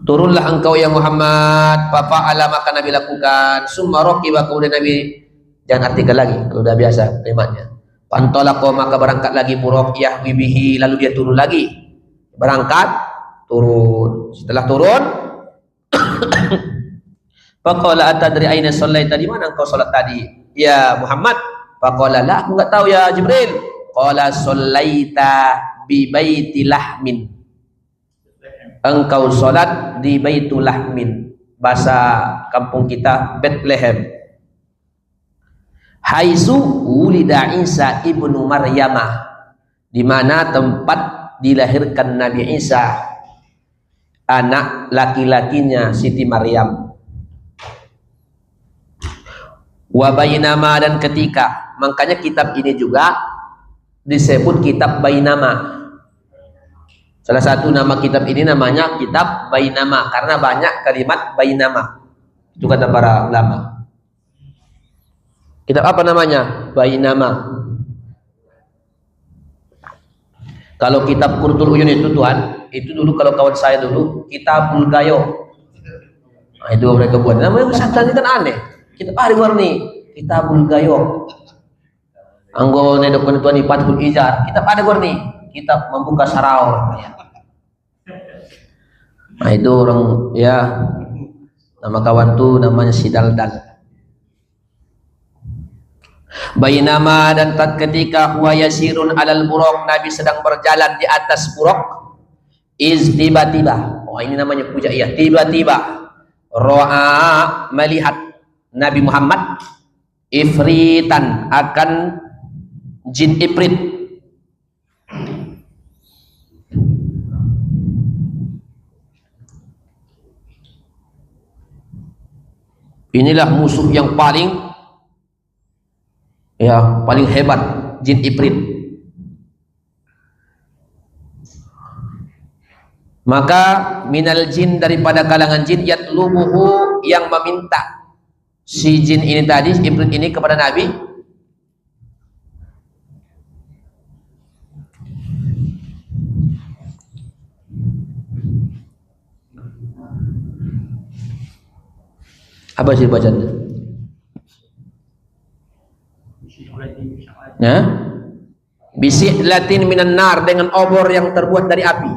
turunlah engkau ya Muhammad. Fa'ala, maka Nabi lakukan. Summa raqiba, kemudian Nabi, jangan artikel lagi kalau udah biasa kalimatnya. Pantolako, maka berangkat lagi Buraq, yahwi bihi, lalu dia turun lagi. Berangkat, turun. Setelah turun, faqala atadri aina shallaita, di mana engkau salat tadi ya Muhammad? Faqala la, aku enggak tahu ya Jibril. Qala shallaita bi baiti lahmin, engkau salat di Baitul Lahmin, bahasa kampung kita Bethlehem. Haitsu ulida Isa ibnu Maryamah, di mana tempat dilahirkan Nabi Isa, anak laki-lakinya Siti Maryam. Wa bainama, dan ketika, makanya kitab ini juga disebut kitab Bainama. Salah satu nama kitab ini namanya kitab Bainama karena banyak kalimat Bainama. Itu kata para ulama. Kitab apa namanya? Bainama. Kalau kitab Qurtul Uyun itu Tuhan, itu dulu kalau kawan saya dulu Kitabul Gayo. Nah, itu mereka buat. Namanya pesantren kan aneh. Kitab ada warni Kitabul Gayo. Anggo nedok Tuhan Fathul Izar. Kitab ada warni. Kitab membuka sarau. Nah itu orang ya, nama kawan tuh namanya si Daldal. Bainama dan ketika huwa yasirun alal buraq, Nabi sedang berjalan di atas buraq, iz tiba-tiba, oh ini namanya puja ya, tiba-tiba ro'a melihat Nabi Muhammad ifritan akan jin ifrit. Inilah musuh yang paling hebat, jin ifrit. Maka minal jin, daripada kalangan jin, yatlubuhu, yang meminta si jin ini tadi, ifrit ini kepada Nabi, apa sih bacanya? Ya? Bisik latin minan nar, dengan obor yang terbuat dari api,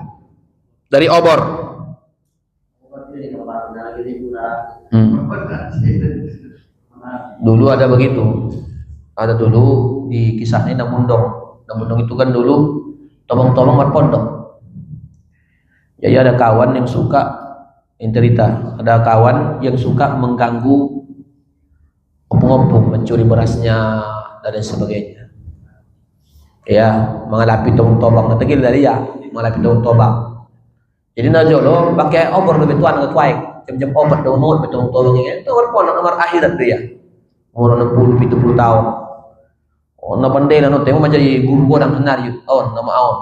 dari obor. Dulu ada begitu, ada dulu di kisahnya Namundong. Namundong itu kan dulu tolong-tolong berpondok. Jadi ada kawan yang suka cerita, ada kawan yang suka mengganggu opung-opung, mencuri berasnya dan lain sebagainya. Ya, mengelapi tolong-tolong, nanti dari ya, mengelapi tolong-tolong. Jadi najolo pakai obor lebih tuan ke tuaik, jam-jam obat dong mau tolong-tolong ini. Itu berpondok nomor akhirat dia. Umur 60-70 tahun. Oh, na pandai lah no, tengok menjadi guru godang senario. Oh, nama awam.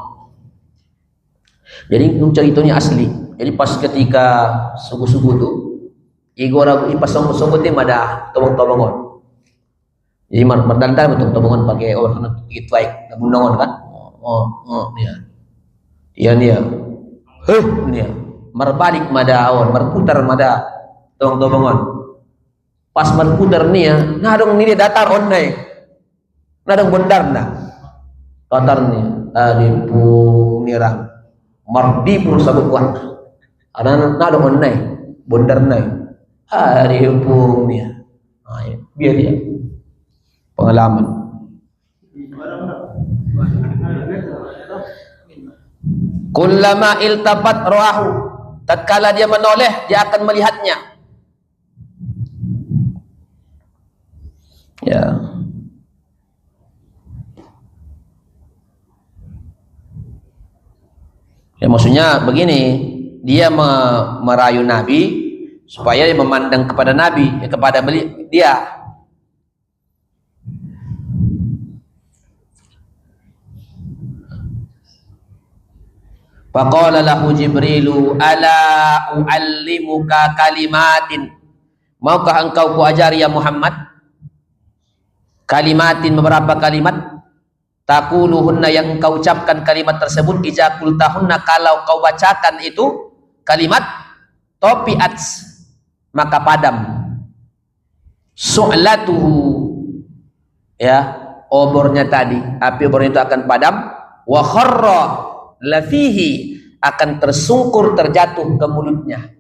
Jadi ceritanya asli. Jadi pas ketika subuh-subuh tu, igora ipas songgo-songgo tim ada tolong-tolongon. Jadi merdandan betul tolongon pakai orang itu baik, nabunongon kan? Dia. Dia. Dia. Merbalik mada awan, berputar mada tolong-tolongon. Pas berputar nih ya, nadong ni dia datar online. Nadong bondar na. Datar nih, adipun nirang. Mardi pur sabut kuat. Ada nado online, bondar naik, hari hukumnya, biar dia pengalaman. Kullama iltafat roahu, tatkala dia menoleh, dia akan melihatnya. Ya. Ya maksudnya begini, dia merayu Nabi supaya dia memandang kepada Nabi, kepada dia. Faqala lahu Jibrilu ala uallimuka kalimatin, maukah engkau kuajari ya Muhammad kalimatin, beberapa kalimat, taquluhunna, yang engkau ucapkan kalimat tersebut, ija qultahunna, kalau kau bacakan itu kalimat, topiat, maka padam, su'latuhu, ya, obornya tadi, api obornya itu akan padam, wa kharra lafihi, akan tersungkur, terjatuh ke mulutnya,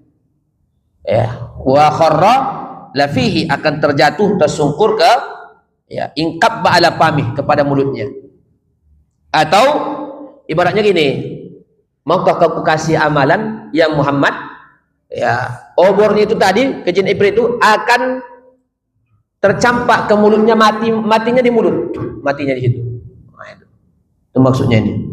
ya, wa kharra lafihi, akan terjatuh, tersungkur ke, ya, ingkab ba'ala pamih, kepada mulutnya. Atau ibaratnya gini, maukah kau kasih amalan yang Muhammad, ya, obornya itu tadi, ke jin ifrit itu akan tercampak ke mulutnya, matinya di mulut, matinya di situ. Nah, itu maksudnya ini.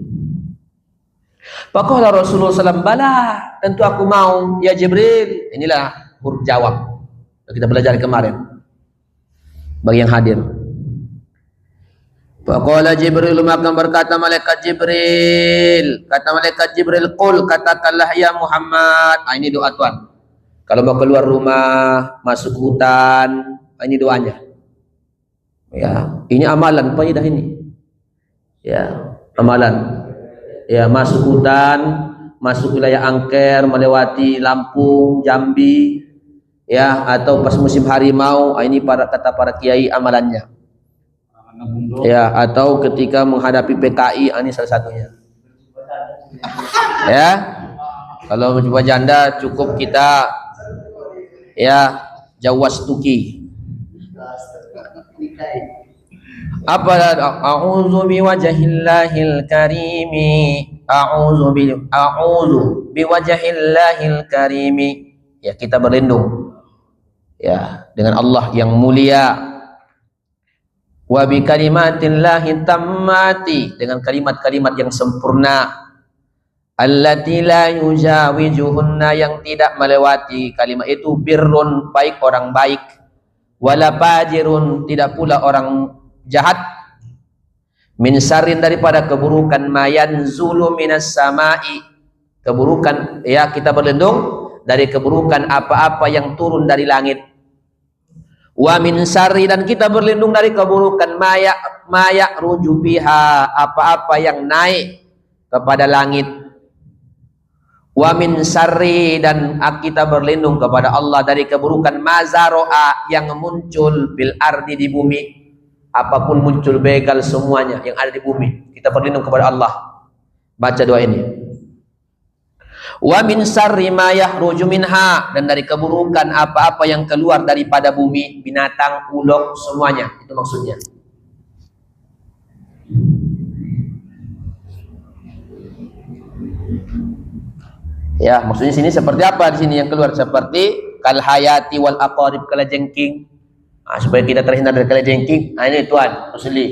Faqala Rasulullah SAW, bala, tentu aku mau ya Jibril. Inilah huruf jawab kita belajar kemarin bagi yang hadir. Faqala Jibril, maka berkata malaikat Jibril, kata malaikat Jibril, qul, katakanlah ya Muhammad. Ini doa Tuhan. Kalau mau keluar rumah, masuk hutan, ini doanya. Ya, ini amalan faidah ini. Ya, amalan. Ya, masuk hutan, masuk wilayah angker, melewati Lampung, Jambi, ya, atau pas musim harimau, ini kata para kiai amalannya. Ya, atau ketika menghadapi PKI, ini salah satunya. Ya, Kalau jumpa janda cukup kita ya jawas tuki. Apa a'udzu biwajhillahil karimi, a'udzu biwajhillahil karimi. Ya, kita berlindung ya dengan Allah yang mulia. Wa bi kalimatillahi tammati, dengan kalimat-kalimat yang sempurna. Allati la yujawizuhunna, yang tidak melewati kalimat itu. Birrun, baik, orang baik. Wala fajirun, tidak pula orang jahat. Min syarrin, daripada keburukan. Mayanzulu minas samai, keburukan ya, kita berlindung dari keburukan apa-apa yang turun dari langit. Wa min syarri, dan kita berlindung dari keburukan maya ruju biha, apa-apa yang naik kepada langit. Wa min syarri, dan kita berlindung kepada Allah dari keburukan mazaro'a, yang muncul bil ardi, di bumi. Apapun muncul, begal semuanya yang ada di bumi, kita berlindung kepada Allah. Baca doa ini. Wa min syarri ma yahruju minha, dan dari keburukan apa-apa yang keluar daripada bumi, binatang, ular, semuanya. Itu maksudnya. Ya, maksudnya sini seperti apa di sini yang keluar? Seperti kal hayati wal aqarib, kalajengking. Nah, supaya kita terhindar dari kalajengking. Nah, ini Tuhan asli.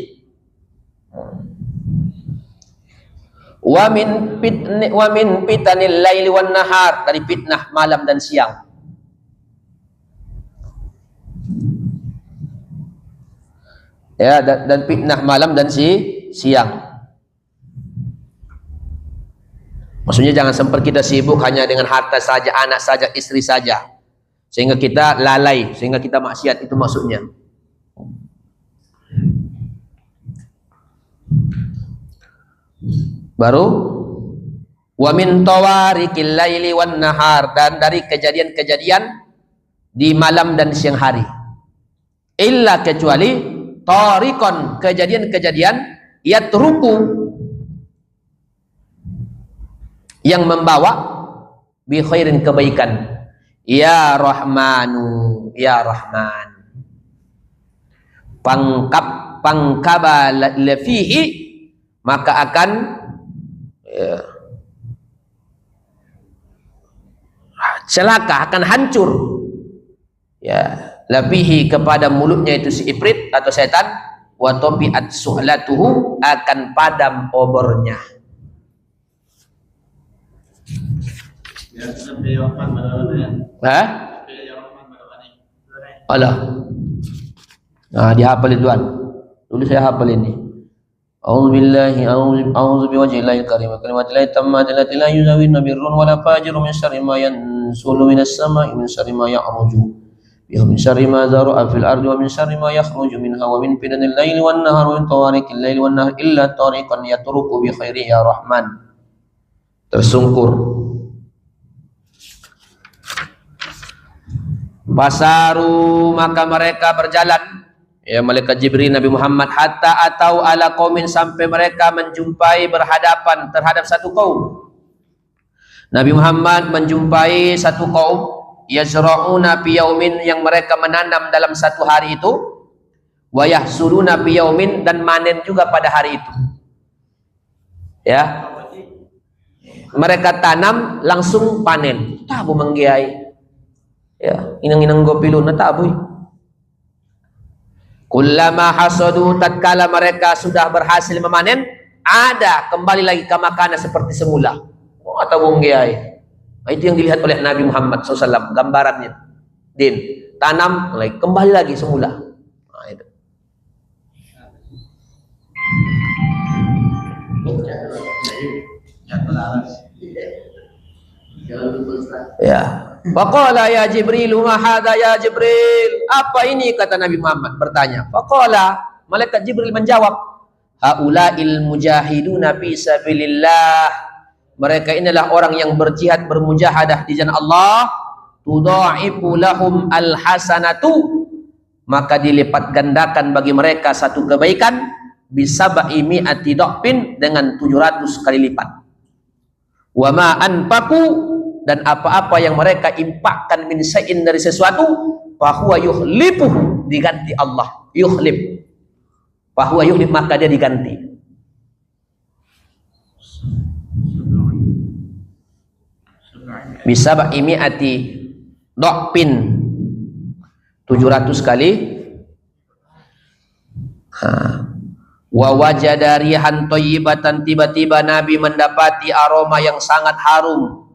Wa min fitanil laili wan nahar, dari fitnah malam dan siang. Ya, dan fitnah malam dan siang. Maksudnya jangan sampai kita sibuk hanya dengan harta saja, anak saja, istri saja, sehingga kita lalai, sehingga kita maksiat. Itu maksudnya. Baru wa min tawarikil laili wan nahar, dan dari kejadian-kejadian di malam dan siang hari. Illa, kecuali tarikon, kejadian-kejadian yatruku, yang membawa bi khairin, kebaikan. Ya Rahmanu, ya Rahman. Pangkaba lafihi, maka akan ya, celaka, akan hancur ya, lafihi, kepada mulutnya itu si ifrit atau setan. Wa tabi'at su'latuhu, akan padam obornya. Hah? Allah. Nah, dihafal Tuhan. Dulu saya hafal ini. A'udzu biwajhillahil karim wa kalimatillahi tammati allati la yuzawwirna birrun wa la fajirun min syarri ma yansulu minas sama'i min syarri ma ya'ruju bihi min syarri ma zara'a fil ardi wa min syarri ma yakhruju minha wa min fitnatil laili wan nahari wa min tawarikil laili wan nahari illa tariqan yatruku bi khairi ya Rahman. Tersungkur. Basaru, maka mereka berjalan, ya malaikat Jibril Nabi Muhammad, hatta atau ala qaumin, sampai mereka menjumpai, berhadapan terhadap satu kaum. Nabi Muhammad menjumpai satu kaum, yazra'una fi yaumin, yang mereka menanam dalam satu hari itu, wa yahsuluna fi yaumin, dan manen juga pada hari itu. Ya. Mereka tanam langsung panen. Tabu menggiai. Ya, inang-inang gopilu na taboy. Kullama hasadu, tatkala mereka sudah berhasil memanen, ada kembali lagi ke makanan seperti semula. Oh, atau bunggiai. Itu yang dilihat oleh Nabi Muhammad SAW, gambarannya. Din, tanam lagi, kembali lagi semula. Nah, itu. Ya. Faqala ya Jibril, ma hadza ya Jibril? Apa ini, kata Nabi Muhammad bertanya. Faqala, malaikat Jibril menjawab, haulail mujahiduna fi sabilillah. Mereka inilah orang yang berjihad, bermujahadah di jalan Allah. Tudha'ifu lahum alhasanatu, maka dilipat gandakan bagi mereka satu kebaikan, bisaba'i mi'ati dha'fin, dengan 700 kali lipat. Wa ma anfaqu, dan apa-apa yang mereka infakkan min syai'in dari sesuatu, fahuwa yukhlifuhu, diganti Allah. Yukhlif, fahuwa yukhlif, maka dia diganti. Bisa ba'imi'ati dha'pin, 700 kali. Wa wajada rihan thayyibatan, tiba-tiba Nabi mendapati aroma yang sangat harum.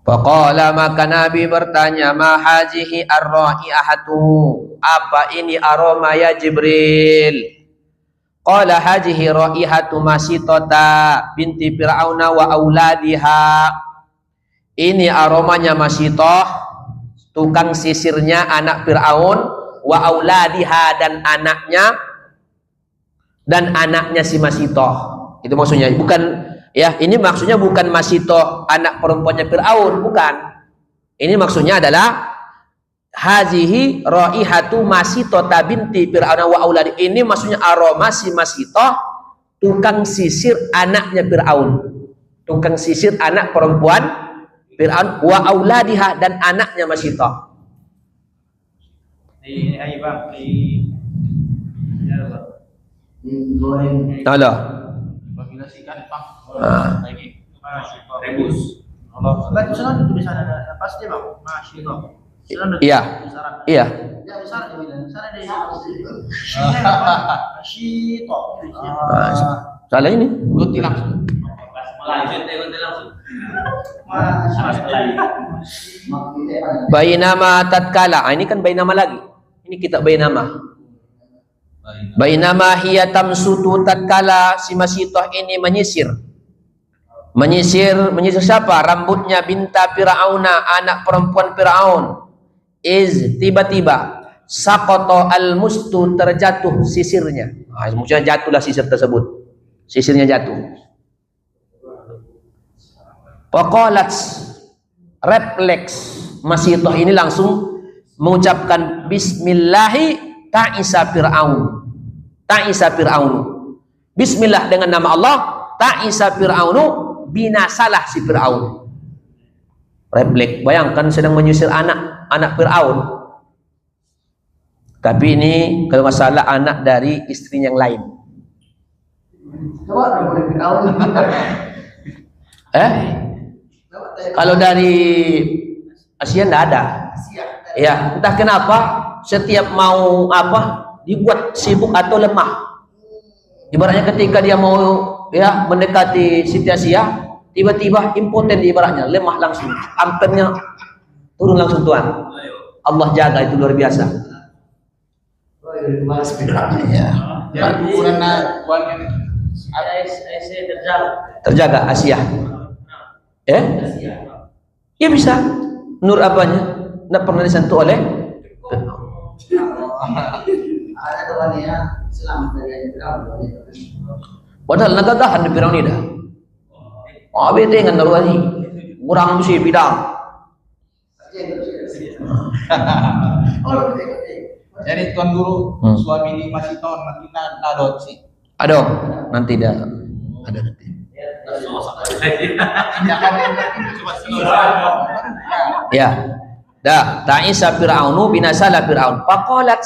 Faqala, maka Nabi bertanya, ma hazihi ar-raihatu, apa ini aroma ya Jibril? Qala hazihi raihatu Masitata binti Fir'auna wa auladiha. Ini aromanya Masitah, tukang sisirnya anak Fir'aun, wa auladiha, dan anaknya si Masitah. Itu maksudnya, bukan ya, ini maksudnya bukan Masitah anak perempuannya Fir'aun, bukan. Ini maksudnya adalah hazihi raihatu Masitah binti Fir'aun wa auladi. Ini maksudnya aroma si Masitah, tukang sisir anaknya Fir'aun, tukang sisir anak perempuan Fir'aun, wa auladiha, dan anaknya Masitah. Ini air bang, Halo. kombinasikan bang. Lagi rebus. Allah. Lagi sana tulisan ada pasti bang. Masih bang. Iya. Iya. Ya besar di sana dari masih toh. Salah ini. Gunting langsung. Bainama tatkala. Ini kan bainama lagi. Ini kita bainama. Bainama hiya tamsutu, tatkala si Masitah ini menyisir. Menyisir siapa? Rambutnya binta Fir'auna, anak perempuan Fir'aun. Tiba-tiba saqata al-mustu, terjatuh sisirnya. Maksudnya jatuhlah sisir tersebut. Sisirnya jatuh. Faqalat, refleks Masitah ini langsung mengucapkan bismillahi ta'isa Fir'aun. Ta'isa Fir'aun. Bismillah, dengan nama Allah, ta'isa Fir'aunu, binasalah si Fir'aun. Refleks, bayangkan sedang menyisir anak Fir'aun. Tapi ini kalau masalah anak dari istri yang lain. Kalau dari Asia tidak ada. Ya, entah kenapa setiap mau dibuat sibuk atau lemah. Ibaratnya ketika dia mau ya mendekati Siti Asia, tiba-tiba impoten, ibaratnya lemah langsung, ampernya turun langsung Tuhan. Allah jaga, itu luar biasa. Ya. Terjaga Asia. Ya bisa. Nur apanya? Tidak pernah disentuh oleh padahal nagagahan di Fir'aun ini dah. Bete dengan narwani kurang sih bidang. Jadi tuan guru, suami ini masih tahun nanti nadot sih. Ada nanti dah. Ada nanti. Ya. Dah, ta'isa Fir'aunu, binasalah Fir'aun. Faqalat,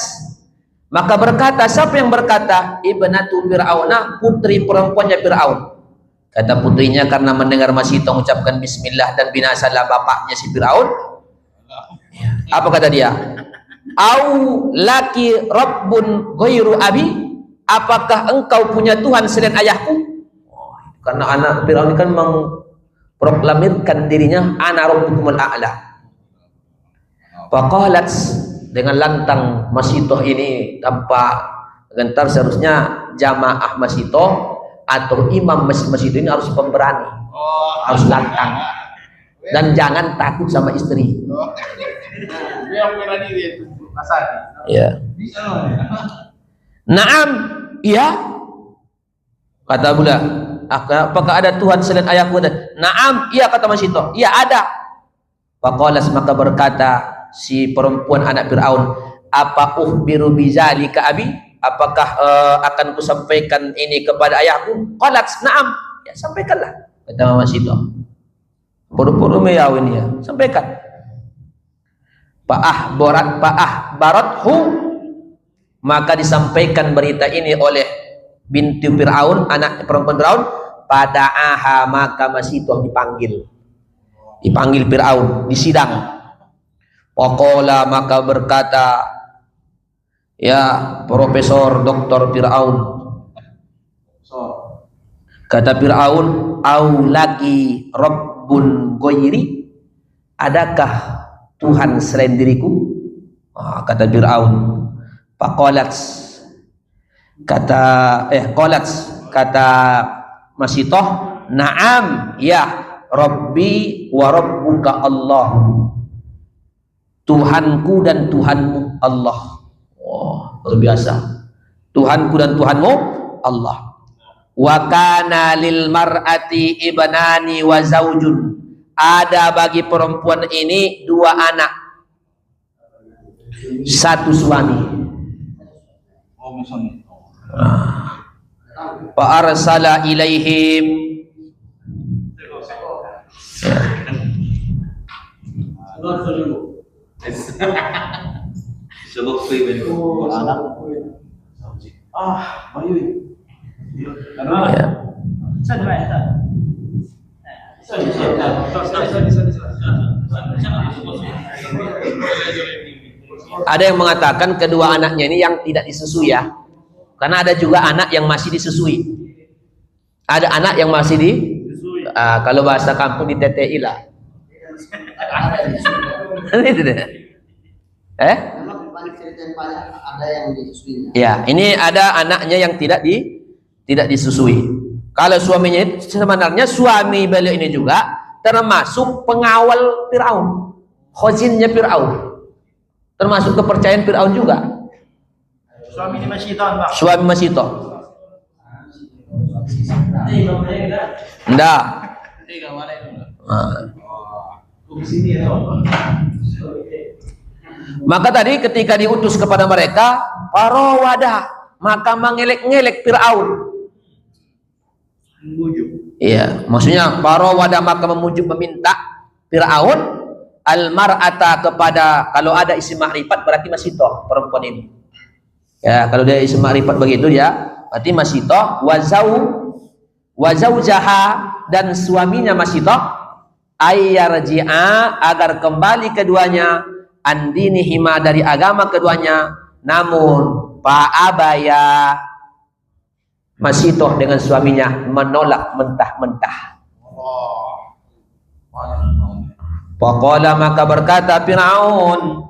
maka berkata, siapa yang berkata? Ibnatu Fir'auna, putri perempuannya Fir'aun. Kata putrinya karena mendengar Masitah mengucapkan bismillah dan binasalah bapaknya si Fir'aun. Apa kata dia? Au laki rabbun ghairu abi, apakah engkau punya Tuhan selain ayahku? Karena anak Fir'aun kan memproklamirkan dirinya ana rabbukumul a'la. Faqalat, dengan lantang Masitah ini tanpa gentar, seharusnya jamaah Masitah atau imam Masitah ini harus pemberani, harus lantang dan jangan takut sama istri. Yang berani dia itu kasar. Ya. Naam, iya. Kata pula, apakah ada Tuhan selain ayahku? Naam, iya, kata Masitah. Iya, ada. Faqalat, maka berkata si perempuan anak Fir'aun, apa ukhbiru bizalika abi, apakah akan kusampaikan ini kepada ayahku? Qalat, na'am, ya sampaikanlah. Kata Mama Sito. Puru-puru meyawin dia. Sampaikan. Barathu, maka disampaikan berita ini oleh binti Fir'aun, anak perempuan Fir'aun. Pada maka Masito dipanggil Fir'aun, disidang. Waqala, maka berkata ya Profesor Dr. Fir'aun, kata Fir'aun, aulaki rabbun ghairi, adakah Tuhan selain diriku? Kata Fir'aun. Faqalat, kata Masitoh, na'am ya Rabbi wa rabbuka Allah, Tuhanku dan Tuhanmu Allah. Luar biasa. Tuhanku dan Tuhanmu Allah. Wa kana lil mar'ati ibnani wa zaujun, ada bagi perempuan ini 2 anak, 1 suami. Fa arsala ilaihim, ada yang mengatakan kedua anaknya ini yang tidak disusui ya, karena ada juga anak yang masih disusui. Ada anak yang masih kalau bahasa kampung di TTI lah. Itu deh. Ya, ini ada anaknya yang tidak disusui. Kalau suaminya, sebenarnya suami beliau ini juga termasuk pengawal Fir'aun, khozinnya Fir'aun, termasuk kepercayaan Fir'aun juga. Suami Masito, Pak. Suami Masito. Enggak. Maka tadi ketika diutus kepada mereka, farawada, maka mengelek-ngelek Fir'aun. Iya, maksudnya farawada, maka memujuk, meminta Fir'aun al-mar'ata, kepada, kalau ada isim ma'rifat berarti Masito perempuan ini. Ya, kalau dia isim ma'rifat begitu ya, berarti Masito, wa zaujaha, dan suaminya Masito, ayyarji'a, agar kembali keduanya, andinihima, dari agama keduanya. Namun fa'abaya, Masito dengan suaminya menolak mentah-mentah. Faqala, maka berkata Fir'aun,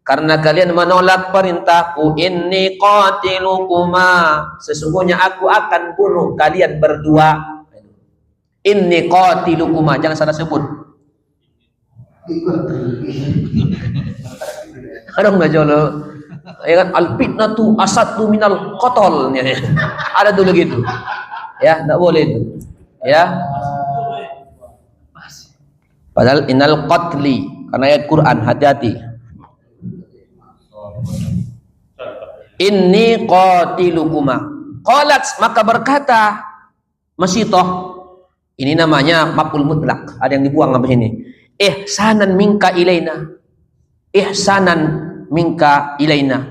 karena kalian menolak perintahku, inni qatilukuma, sesungguhnya aku akan bunuh kalian berdua. Inni qatilukuma, jangan salah sebut. Ada nggak jolo? Ya kan, al-fitnatu asadu minal qatl. Ada dulu gitu. Ya, enggak boleh itu. Ya. Padahal innal qatli, karena ayat Quran, hati-hati. Inni qatilukuma. Qalat, maka berkata Masito, ini namanya maf'ul mutlak, ada yang dibuang habis ini. Ihsanan minka ilaina. Ihsanan minka ilaina,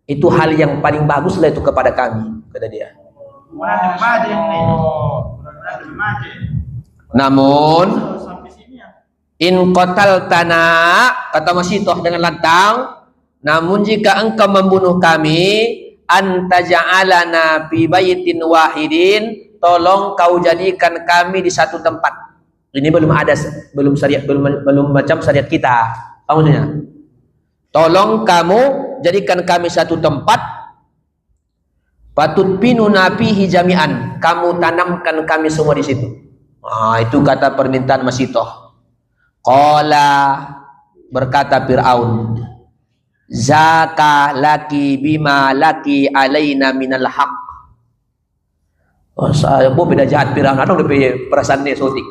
itu hal yang paling bagus lah itu kepada kami, kata dia. Namun in qataltana, kata Masito dengan lantang, namun jika engkau membunuh kami, anta ja'alana fi baitin wahidin, tolong kau jadikan kami di satu tempat. Ini belum ada, belum syariat, belum macam syariat kita. Apa maksudnya? Tolong kamu jadikan kami satu tempat, patut pinu nafihi jami'an, kamu tanamkan kami semua di situ. Itu kata permintaan Masito. Qala, berkata Fir'aun, zaka laki bima laki alaina minal haq. Saya pun beda jahat Fir'aun, ada lebih perasaan dia sotik.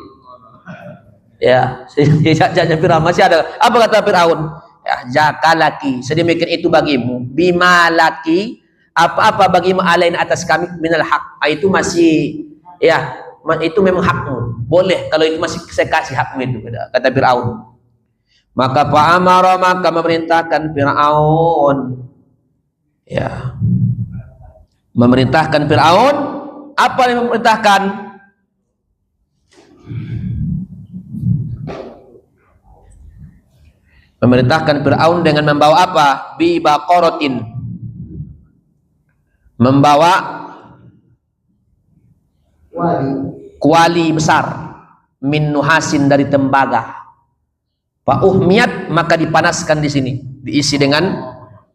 Ya, jahatnya Fir'aun masih ada. Apa kata Fir'aun? Ya, zaka laki, sedemikian itu bagimu, bima laki, apa-apa bagimu alain atas kami minal haq, itu masih, ya, itu memang hakmu. boleh kalau itu masih saya kasih hakmu itu, kata Fir'aun. Maka fa'amara, maka memerintahkan Fir'aun, ya, memerintahkan Fir'aun. Apa yang memerintahkan? Memerintahkan Fir'aun dengan membawa apa? Bi baqaratin, membawa kuali besar, min nuhasin, dari tembaga. Fa uhmiyat, maka dipanaskan di sini, diisi dengan,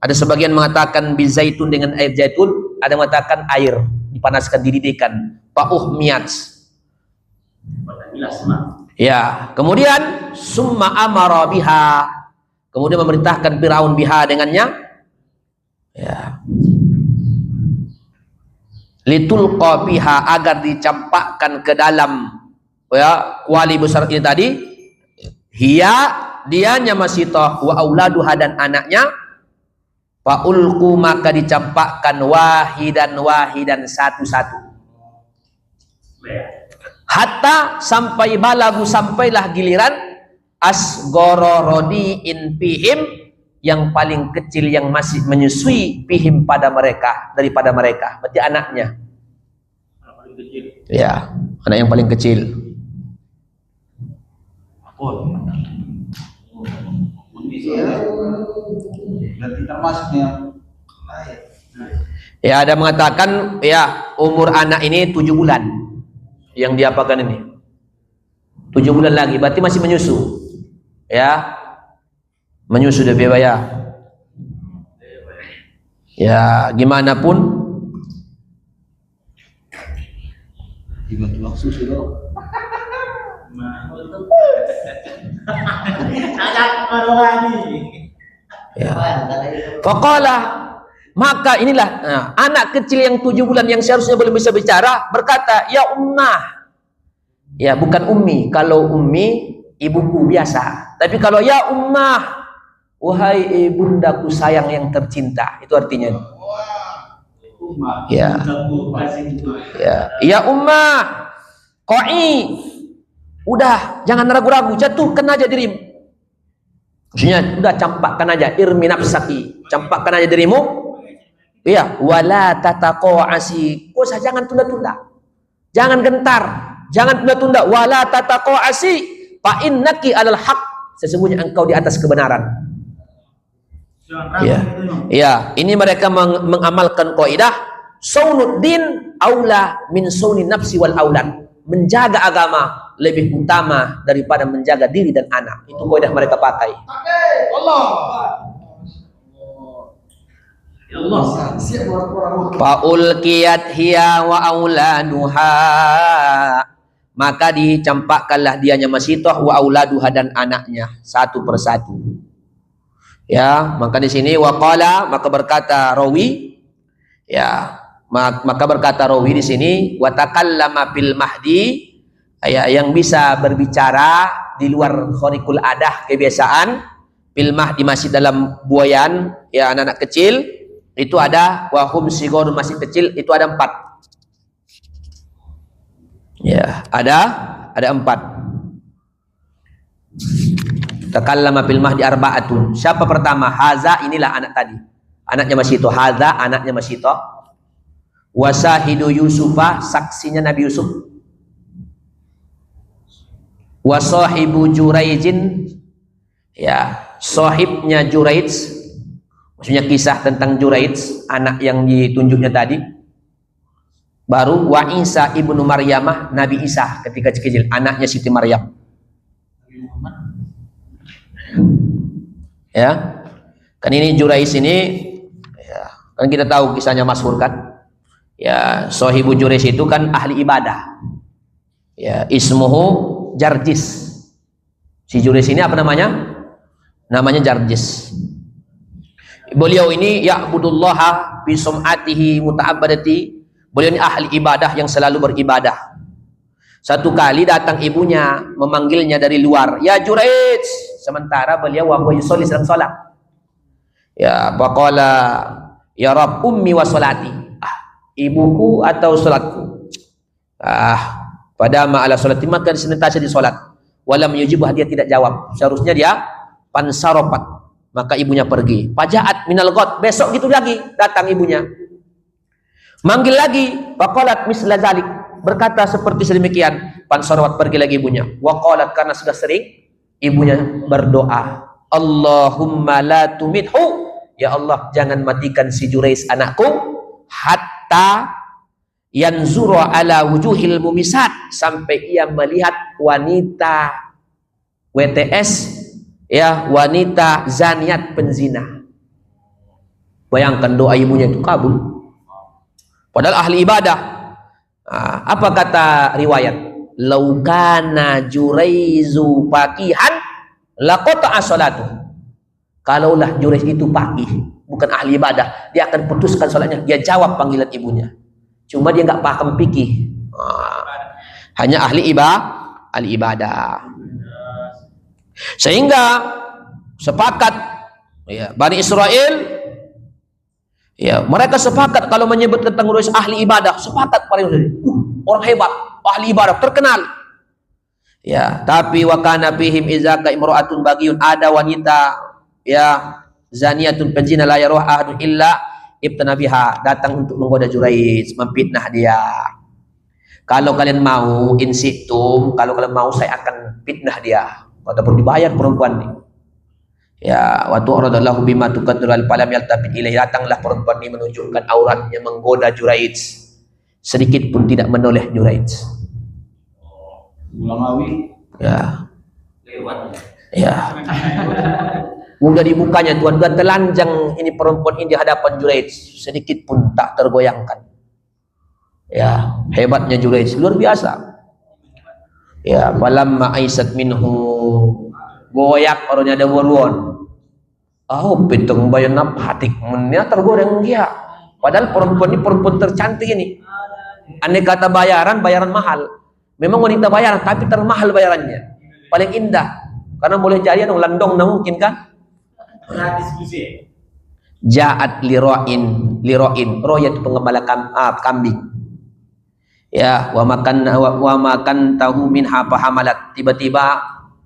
ada sebagian mengatakan bizaitun, dengan air zaitun, ada mengatakan air, dipanaskan, dididihkan. Fa uhmiyat. Ya, kemudian summa amara biha, kemudian memerintahkan Firaun biha, dengannya, ya, litulqa biha, agar dicampakkan ke dalam, ya, kuali besar ini tadi, hiya, dianya Masitoh, wa auladuha, dan anaknya, faulku, maka dicampakkan wahidan satu-satu, hatta, sampai balagu, sampailah giliran asgororodi pihim, yang paling kecil yang masih menyusui, pihim, pada mereka, daripada mereka, berarti anaknya, ya, anak yang paling kecil. Berarti termasuknya. Ya, ada mengatakan, ya, umur anak ini 7 bulan yang diapakan ini, 7 bulan lagi, berarti masih menyusu, ya, menyusu dari bebaya. Ya, gimana pun, Tulang susu dong. ya. Faqala, maka inilah, anak kecil yang 7 bulan yang seharusnya belum bisa bicara, berkata, ya ummah, ya, bukan ummi. Kalau ummi, ibuku biasa, tapi kalau ya ummah, wahai ibundaku sayang yang tercinta, itu artinya. Ya, ya ummah, qai, udah, jangan ragu-ragu, jatuhkan aja dirimu. Maksudnya, udah, campakkan aja, irmi nafsaki, campakkan aja dirimu. Iya, wala tataqo'asi, kau jangan tunda-tunda, jangan gentar, jangan tunda-tunda. Wala tataqo'asi, fa innaki alal haq, sesungguhnya engkau di atas kebenaran. Ya, ya, ini mereka mengamalkan kaidah saunuddin aula min sauni nafsi wal aulad, menjaga agama lebih utama daripada menjaga diri dan anak. Itu kaidah mereka pakai. Faulqiyat hiya wa auladuha, maka dicampakkanlah dianya Masitoh, wa auladuha, dan anaknya, satu persatu. Ya, maka di sini waqala, maka berkata rawi, ya, maka berkata rawi di sini, wa takallama fil mahdi, ya, yang bisa berbicara di luar khariqul adah, kebiasaan, fil mahdi, masih dalam buayan, ya, anak-anak kecil, itu ada, wahum sigor, masih kecil, itu ada 4. Ya, ada 4. Takallama fil mahdi arba'atun. Siapa pertama? Haza, inilah anak tadi, anaknya Masitoh. Haza, anaknya Masitoh. Wasahidu Yusufa, saksinya Nabi Yusuf. Wasahibu Juraijin, ya, sahibnya Juraij, maksudnya kisah tentang Juraij, anak yang ditunjuknya tadi. Baru wa Isa ibnu Maryamah, Nabi Isa ketika kecil, anaknya Siti Maryam. Ya, kan ini Juraij ini, ya, kan kita tahu kisahnya masyhur kan, ya, sahibu Juraij itu kan ahli ibadah, ya, ismuhu Jarjis. Si Juraij ini apa namanya? Namanya Jarjis. Beliau ini ya'budullaha bi sum'atihi muta'abbadati, beliau ini ahli ibadah yang selalu beribadah. Satu kali datang ibunya memanggilnya dari luar, ya Juraij, sementara beliau wa yusolli, sedang sholat. Ya, faqala ya Rabb ummi wa sholati, ibuku atau sholatku. Fadama ala salati, maka senantiasa di salat. Walam yujibah, dia tidak jawab. Seharusnya dia pansarofat, maka ibunya pergi. Fajaat minal ghad, besok gitu lagi datang ibunya. Manggil lagi, faqalat misla zalik, berkata seperti sedemikian. Pansarofat, pergi lagi ibunya. Wa qalat, karena sudah sering ibunya berdoa, Allahumma la tumithu, ya Allah jangan matikan si Jurais anakku, hatta yanzura ala wujuhil mumisat, sampai ia melihat wanita WTS, ya, wanita zaniat penzina. Bayangkan doa ibunya itu kabul, padahal ahli ibadah. Apa kata riwayat? Laukana Juraizu pakihan laqata'a salatuh. Kalaulah Jurais itu pakih, bukan ahli ibadah, dia akan putuskan salatnya. Dia jawab panggilan ibunya. Cuma dia nggak paham fikih. Hanya ahli ibadah. Sehingga sepakat, ya, Bani Israel, ya, mereka sepakat kalau menyebut tentang Jurais ahli ibadah, sepakat para orang hebat, ahli ibadah terkenal. Ya, tapi wa kana fihim izaka imra'atun bagiyun, ada wanita, ya, zaniatun penzina la yaruh ahadun illa ibtana biha, datang untuk menggoda Jurais, memfitnah dia. Kalau kalian mau, insitum, kalau kalian mau saya akan fitnah dia. Kata perlu dibayar perempuan ini. Ya, waktu radallahu bima tuqaddiral falam yaltafit ilaih, datanglah perempuan ini menunjukkan auratnya, menggoda Jurais. Sedikit pun tidak menoleh Jurais. Ulangawi. Ya. Lewat. Ya. Udah dibukanya Tuhan, dan telanjang ini perempuan ini di hadapan Jurais, sedikit pun tak tergoyangkan. Ya, hebatnya Jurais luar biasa. Ya, falamma aisat minhu, goyak orangnya ada waruan. Pitong bayan napatik menya tergoreng dia. Padahal perempuan ini perempuan tercantik ini. Andai kata bayaran mahal. Memang wanita bayaran, tapi termahal bayarannya. Paling indah. Karena boleh jadi dong landong, nah mungkin kan? Diskusi. Ja'at liro'in, roh yaitu pengembala kambing. Ya, wa makan tahu min hapa hamalat. Tiba-tiba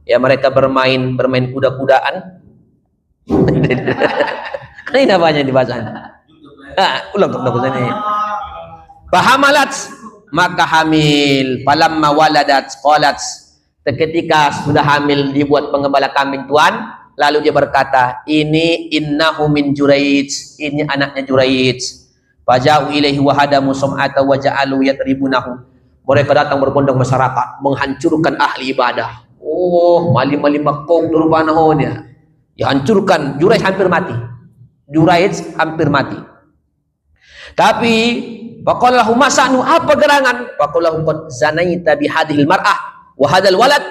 ya mereka bermain kuda-kudaan. Ini namanya di bahasa. Ulang ini. Fahamalat, maka hamil. Falamma waladat qalat, ketika sudah hamil dibuat pengembala kambing Tuhan. Lalu dia berkata, ini innahu min Jurais, ini anaknya Jurais. Faja'u ilaihi wa hadamu sum'ata wa ja'alu yatribunahu. Mereka datang berbondong masyarakat, menghancurkan ahli ibadah. Mali-mali makong turbanahonnya. Dihancurkan, Jurais hampir mati. Tapi faqalahu masanu, apa gerangan? Faqalahu qad zanaita bihadhil mar'ah wa hadal walad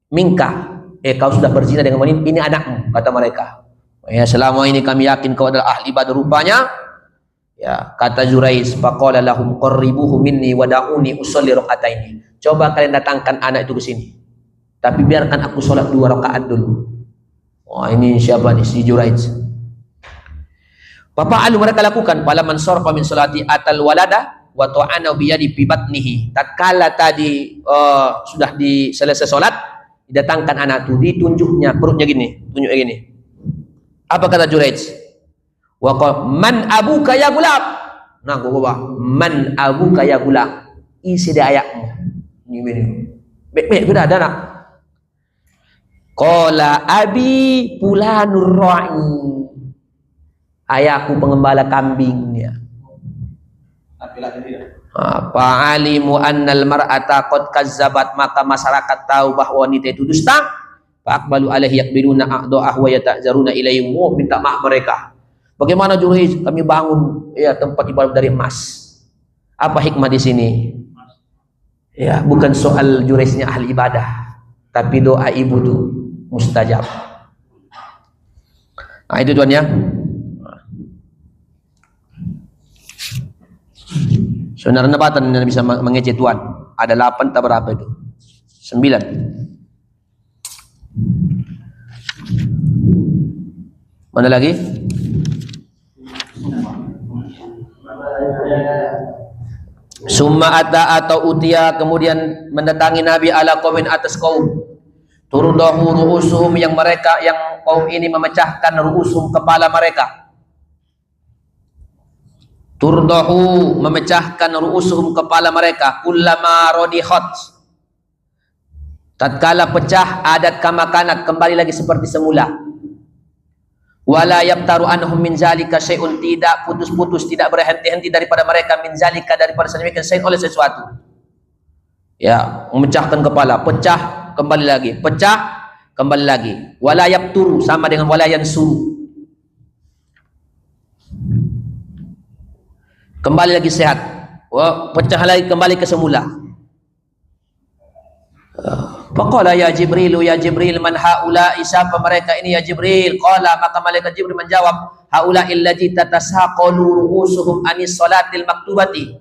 minka. Kau sudah berzina dengan wanita ini, anakmu, kata mereka. Ya, selama ini kami yakin kau adalah ahli ibadah rupanya. Ya, kata Jurais, faqala lahum qarribuhu minni wa da'uni usolli raka'ataini. Coba kalian datangkan anak itu ke sini. Tapi biarkan aku sholat 2 rakaat dulu. Ini siapa nih, si Jurais. Fa'alu, mereka lakukan. Falaman sarfa min salati atal walada wa ta'ana bi yadi fi batnihi. Tatkala tadi sudah selesai salat, didatangkan anak itu, ditunjuknya perutnya gini, tunjuknya gini. Apa kata Jurais? Wa man abuka ya gulam. Nah, gua man abuka ya gulam. Isi dia ayakmu. Ini. Bek sudah ada nak. Qala abi fulanur ra'i. Ayahku pengembala kambingnya. Fa'alimu annal mar'ata qad kazzabat, maka masyarakat tahu bahwa wanita itu dusta. Fa'aqbalu alaihi yaqbiluna a'dha'ah wa yata'zaruna ilaihi, minta maaf mereka. Bagaimana Jurais, kami bangun ya tempat ibadah dari emas. Apa hikmah di sini? Ya, bukan soal Juraisnya ahli ibadah, tapi doa ibu itu mustajab. Nah, itu Tuan ya. Saudara nebatan yang bisa mengecek Tuhan. Ada 8 tak berapa itu? 9. Mana lagi? Summa ata atau utia, kemudian mendatangi Nabi ala qaumin atas kaum. Turdahu ru'usuhum, yang kaum ini memecahkan ru'usuhum, kepala mereka. Turdahu, memecahkan ru'usuhum, kepala mereka. Kullama rodihat, tatkala pecah, adat kama kanat, kembali lagi seperti semula. Wala yabtaru anhum min zalika syai'un, tidak putus-putus, tidak berhenti-henti daripada mereka, min zalika, daripada sedemikian syai' oleh sesuatu. Ya, memecahkan kepala, pecah, kembali lagi, pecah, kembali lagi. Wala yabturu, sama dengan wala yansuru, kembali lagi sehat. Pecah lagi, kembali ke semula. Faqala ya Jibril, ya Jibril, man haula, siapa mereka ini ya Jibril? Qala, maka malaikat Jibril menjawab, haula illati tatasaqalu ru'usuhum anis salatil maktubati,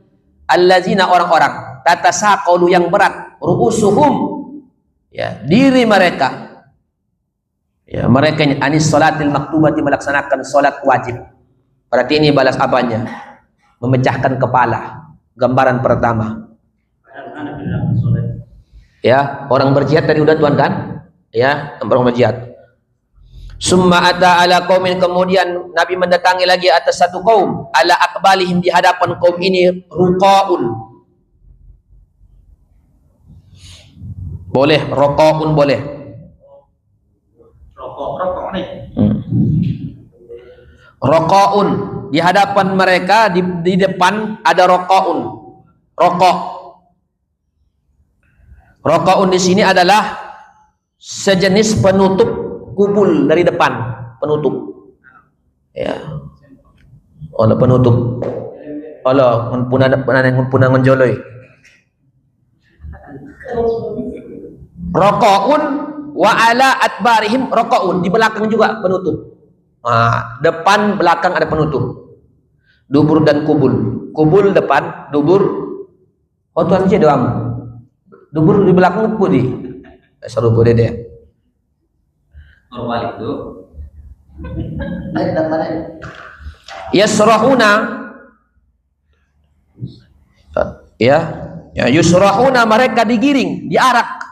allazina, orang-orang, tatasaqalu, yang berat, ru'usuhum, ya, diri mereka, ya, mereka ini anis salatil maktubati, melaksanakan salat wajib. Berarti ini balas apanya? Memecahkan kepala, gambaran pertama. Ya, orang berjihad dari udah Tuhan kan? Ya, orang berjihad. Summa ata ala qaumin, kemudian Nabi mendatangi lagi atas satu kaum, ala akbalihim, di hadapan kaum ini ruqaun. Boleh, ruqaun boleh. Rokok nih. Ruqaun, di hadapan mereka, di depan ada ruqaun. Rokok. Rokaun di sini adalah sejenis penutup kubul dari depan, penutup. Ya. Oleh penutup. Allah punang menjoloi. Rokaun wa ala adbarihim rokaun, di belakang juga penutup. Nah, depan belakang ada penutup. Dubur dan kubul. Kubul depan, dubur. Oh Tuhan je doang. Dubur di belakang pudi. Seru boleh deh. Normal itu. Yasrahuna, ya, yusrahuna, mereka digiring, diarak.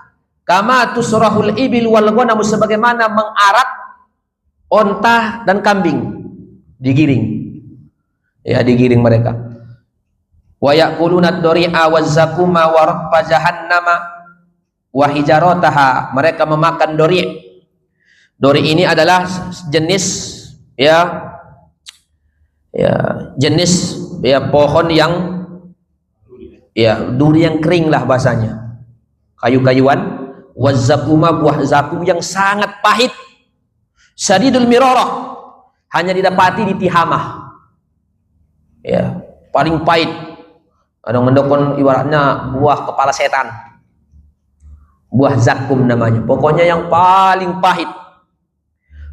Kama tusrahul ibil wal ghanam, sebagaimana mengarak onta dan kambing, digiring. Ya, digiring mereka. Wa yaquluna ad-dari'a waz-zakuma wa rabba jahannama wa hijarataha, mereka memakan dori'. Dori' ini adalah jenis jenis pohon yang duri yang kering lah bahasanya, kayu-kayuan. Waz-zakuma, buah zakum yang sangat pahit. Sadidul mirarah, hanya didapati di Tihamah. Ya, paling pahit. Ada mendokon ibaratnya buah kepala setan, buah zakum namanya, pokoknya yang paling pahit.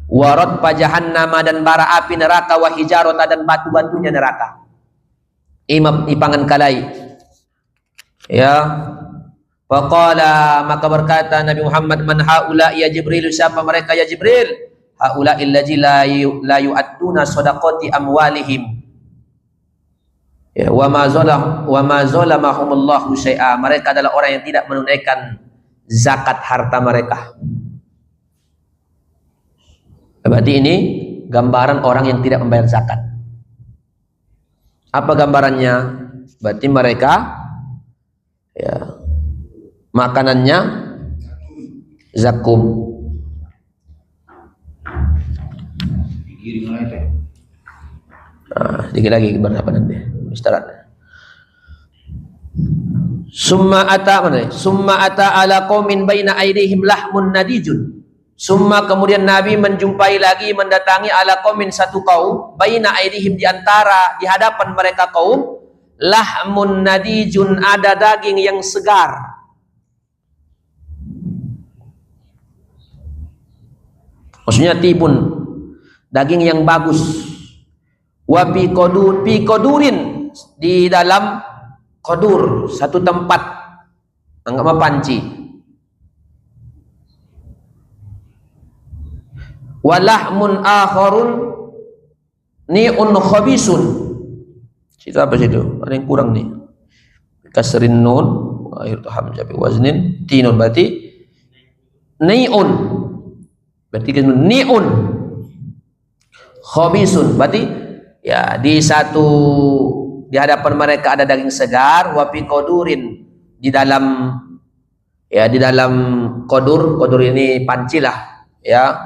Warad jahannama, dan bara api neraka, wa hijarata, dan batu-batunya neraka. Imam ipangan kalai. Ya, faqala, maka berkata Nabi Muhammad, man haula ya Jibril, siapa mereka ya Jibril? Haula illazi la yu'adduna shadaqati amwalihim. Ya, wa ma zalamahumullahu syai'a, mereka adalah orang yang tidak menunaikan zakat harta mereka. Berarti ini gambaran orang yang tidak membayar zakat. Apa gambarannya? Berarti mereka, ya, makanannya zakum. Nah, sedikit lagi berapa nanti? Istirahat. Summa ata ala qaumin baina aydihim lahmun nadijun. Summa, kemudian Nabi menjumpai lagi, mendatangi ala qaumin, satu kaum, baina aydihim, di antara, di hadapan mereka kaum, lahmun nadijun, ada daging yang segar. Maksudnya tibun, daging yang bagus. Wa fi kodurin, di dalam kodur, satu tempat, anggap panci. Walahmun akharun ni'un khabisun. Situ apa situ? Ada yang kurang nih. kasrin nun wa akhir hamzah bi waznin tinun, berarti ni'un, berarti kan ni'un. Khabisun, berarti ya di hadapan mereka ada daging segar, wa fi qadurin, di dalam kodur ini panci lah ya,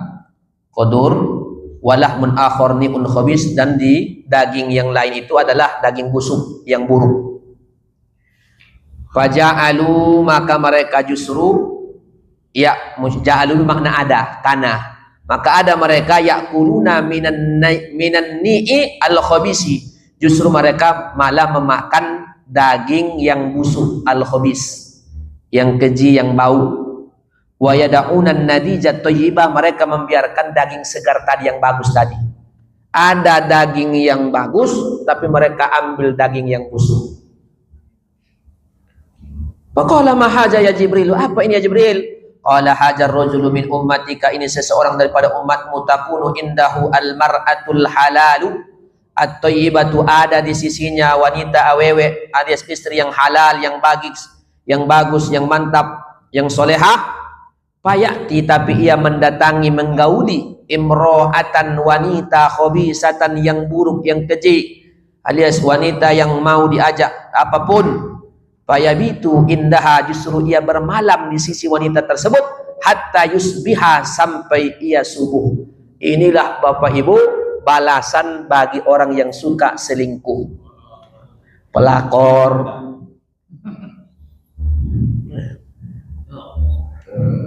kodur, walahmun akhor ni'un khabis, dan di daging yang lain itu adalah daging busuk yang buruk. Faja'alu, maka mereka justru ya, ja'alu makna ada, tanah, maka ada mereka yakuluna minan ni'i al khabisi, justru mereka malah memakan daging yang busuk, al khabis, yang keji, yang bau. Wa yada'unan nadijat thayyibah, mereka membiarkan daging segar tadi yang bagus tadi. Ada daging yang bagus tapi mereka ambil daging yang busuk. Faqala ma haja ya Jibril, apa ini ya Jibril? Qala hajar rajulu min ummatika, ini seseorang daripada umatmu, takunu indahu al mar'atul halalu at-thayyibatu, ada di sisinya wanita awewe, alias istri yang halal, yang bagus, yang mantap, yang solehah. Fayati, tapi ia mendatangi, menggauli, imro'atan, wanita khabisatan, yang buruk, yang keji, alias wanita yang mau diajak apapun. Fayabitu indaha, justru ia bermalam di sisi wanita tersebut, hatta yusbiha, sampai ia subuh. Inilah Bapak Ibu balasan bagi orang yang suka selingkuh, pelakor.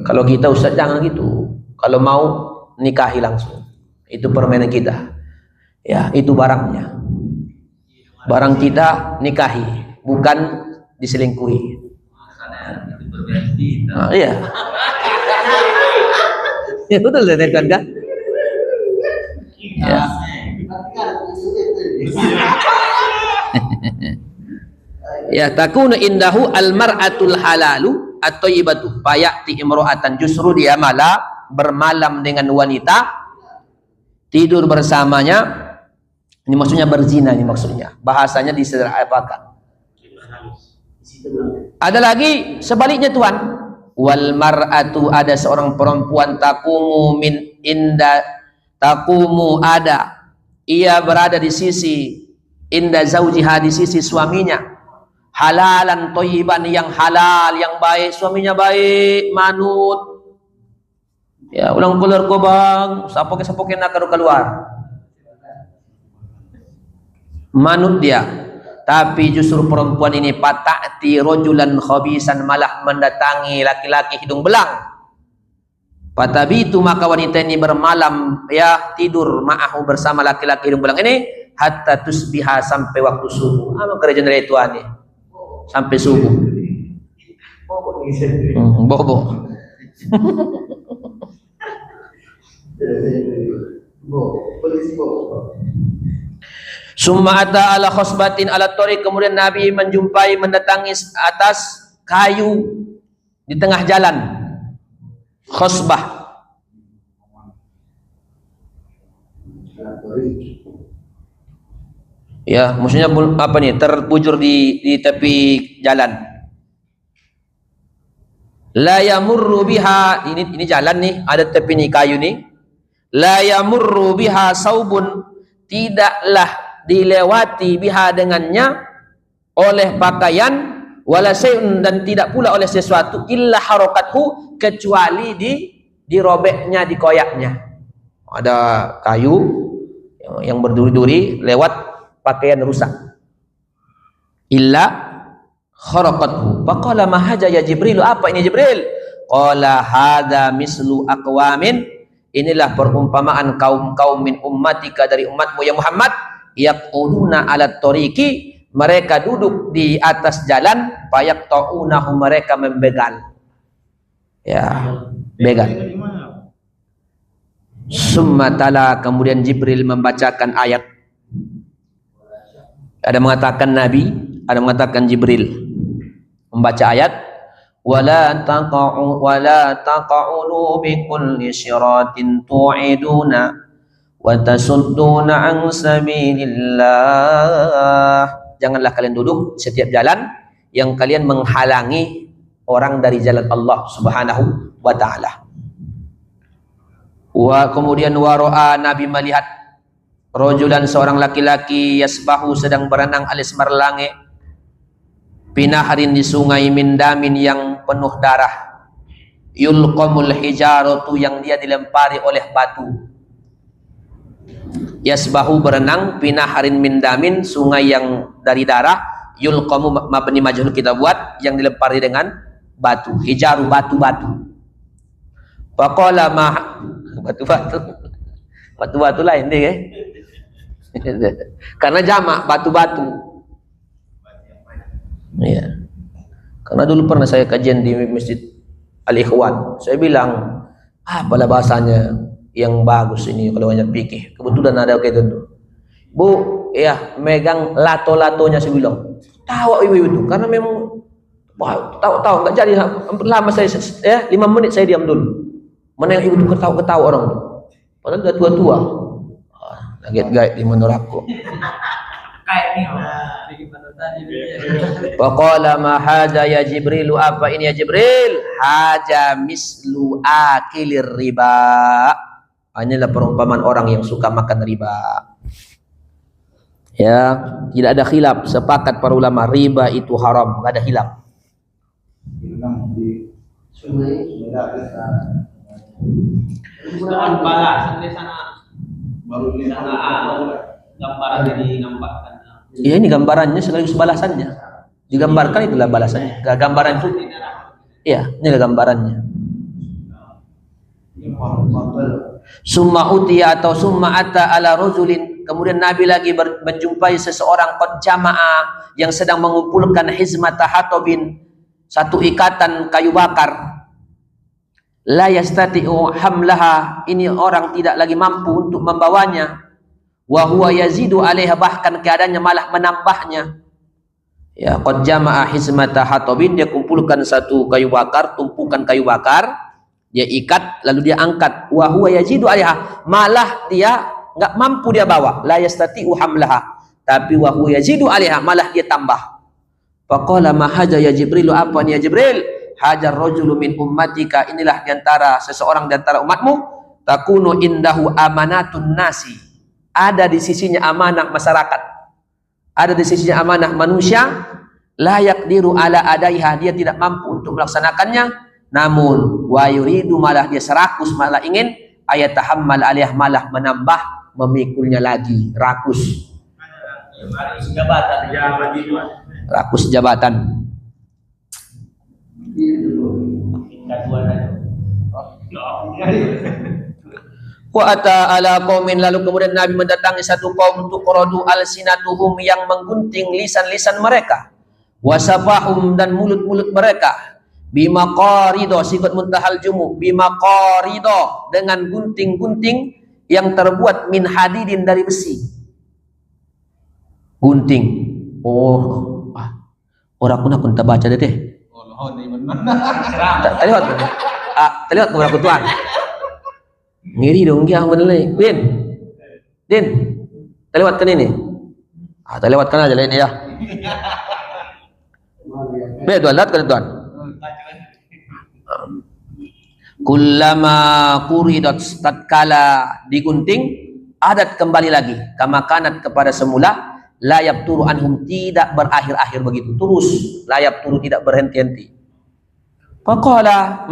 Kalau kita Ustaz jangan gitu. Kalau mau nikahi langsung. Itu permainan kita. Ya, itu barangnya. Barang kita nikahi, bukan diselingkuhi. Nah, iya. Ya betul kan? Ya. Ya, takunu indahu al-mar'atul halalu at-thayyibatu, fayati imro'atan, justru dia malah bermalam dengan wanita, tidur bersamanya. Ini maksudnya berzina, ini maksudnya. Bahasanya disederhanakan. Ada lagi sebaliknya Tuhan. Wal mar'atu, ada seorang perempuan, taqumu ada, ia berada di sisi inda zaujiha, di sisi suaminya, halalan thayyiban, yang halal, yang baik, suaminya baik, manut. Ya, ulang keluar ko bang, sapoke nak keluar. Manut dia. Tapi justru perempuan ini pata'ti rojulan khabisan, malah mendatangi laki-laki hidung belang. Patabitu, maka wanita ini bermalam, ya, tidur ma'ahu, bersama laki-laki hidung belang ini, hatta tusbiha, sampai waktu subuh. Apa kerajaan dari Tuhan ini? Sampai subuh. Bobo. Summa ata ala khosbatin ala tariq, kemudian Nabi mendatangi atas kayu di tengah jalan. Khosbah. Ya, maksudnya apa nih? Terbujur di tepi jalan. La yamurru biha, ini jalan nih, ada tepi nih kayu nih. La yamurru biha saubun, tidaklah dilewati biha dengannya oleh pakaian, wala syai'un, dan tidak pula oleh sesuatu, illa harakathu, kecuali dirobeknya, dikoyaknya. Ada kayu yang berduri-duri, lewat pakaian rusak. Illa harakathu. Faqala ma haja ya Jibril, apa ini Jibril? Qala hadza mislu aqwamin, inilah perumpamaan kaum-kaum min ummatika, dari umatmu ya Muhammad, yaquluna ala tariqi, mereka duduk di atas jalan, fayaqta'unahu, mereka membegal. Ya, begal. Summa tala, kemudian Jibril membacakan ayat. Ada mengatakan Nabi, ada mengatakan Jibril membaca ayat, wala taqa'unu bi kulli siratin tu'iduna wa tasudduna an sabilillah. Janganlah kalian duduk setiap jalan yang kalian menghalangi orang dari jalan Allah Subhanahu wa taala. Kemudian waro'a, Nabi melihat rajulan, seorang laki-laki, yasbahu, sedang berenang, alis merlange, binaharin, di sungai, min damin, yang penuh darah, yulqamul hijaratu, yang dia dilempari oleh batu. Yasbahu, berenang, binaharin min damin, sungai yang dari darah, yulqamu, mabni majhul kita buat, yang dilempari dengan batu. Hijaru, batu-batu. Faqala batu-batu lain deh, karena jamak batu-batu. Iya. Karena dulu pernah saya kajian di Masjid Al-Ikhwan, saya bilang, apalah bahasanya yang bagus ini kalau banyak fikih. Kebetulan ada kayak itu. Bu, ya megang lato-latonya, saya bilang, tahu ibu itu, karena memang tahu nggak jadi. Lama saya, ya 5 menit saya diam dulu. Mana yang ibu itu ketawa-ketawa orang tuh. Padahal udah tua-tua. Gaet-gaet di menurutku. Faqala ma hadza ya Jibril, apa ini ya Jibril? Haja mislu akilir riba. Inilah perumpamaan orang yang suka makan riba. Ya, tidak ada khilaf, sepakat para ulama riba itu haram, enggak ada khilaf. Balasan di sana baru di sana gambaran digambarkan. Iya, ini gambarannya sekaligus balasannya. Digambarkan itulah balasannya. Gambaran itu. Iya, inilah gambarannya. Summa utiya atau summa ata ala rajulin, kemudian Nabi lagi menjumpai seseorang qad jama'a, yang sedang mengumpulkan hizmata hatobin, satu ikatan kayu bakar. La yastati'u hamlaha, ini orang tidak lagi mampu untuk membawanya. Wa huwa yazidu 'alaiha, bahkan keadaannya malah menambahnya. Ya, qad jama'a hizmata hatobin, dia kumpulkan satu kayu bakar, tumpukan kayu bakar, dia ikat lalu dia angkat. Wa huwa yazidu 'alaiha, malah dia enggak mampu dia bawa. La yastati'u hamlaha, tapi wa huwa yazidu 'alaiha, malah dia tambah. Faqala ma haja ya Jibril, apa nih ya Jibril? Hajar rajulu min ummatika, inilah diantara seseorang diantara umatmu, takunu indahu amanatun nasi, ada di sisinya amanah masyarakat, ada di sisinya amanah manusia, la yaqdiru ala adaiha, dia tidak mampu untuk melaksanakannya, namun wa yuridu, malah dia serakus, malah ingin ayatahammal alaiha, malah menambah memikulnya lagi, rakus jabatan, rakus jabatan. Wa ata ala qaumin, lalu kemudian Nabi mendatangi satu kaum, tuqradu alsinatuhum, yang menggunting lisan-lisan mereka, wasafahum, dan mulut-mulut mereka, bimaqarido, sifat muntahal jumu, bimaqarido, dengan gunting-gunting yang terbuat min hadidin, dari besi. Gunting. Oh, orang pun tak baca deh. Terlihat kepada kutuan. Ngiri dong dia menilai. Din, terlewatkan ini. Terlewatkan aja ini ya. Tuan, lihat kan tuan. Kullama quridat, tatkala digunting, adat kembali lagi kama kanat, kepada semula, layab turu anhum, tidak berakhir-akhir begitu, terus layab turu, tidak berhenti-henti. Faqala,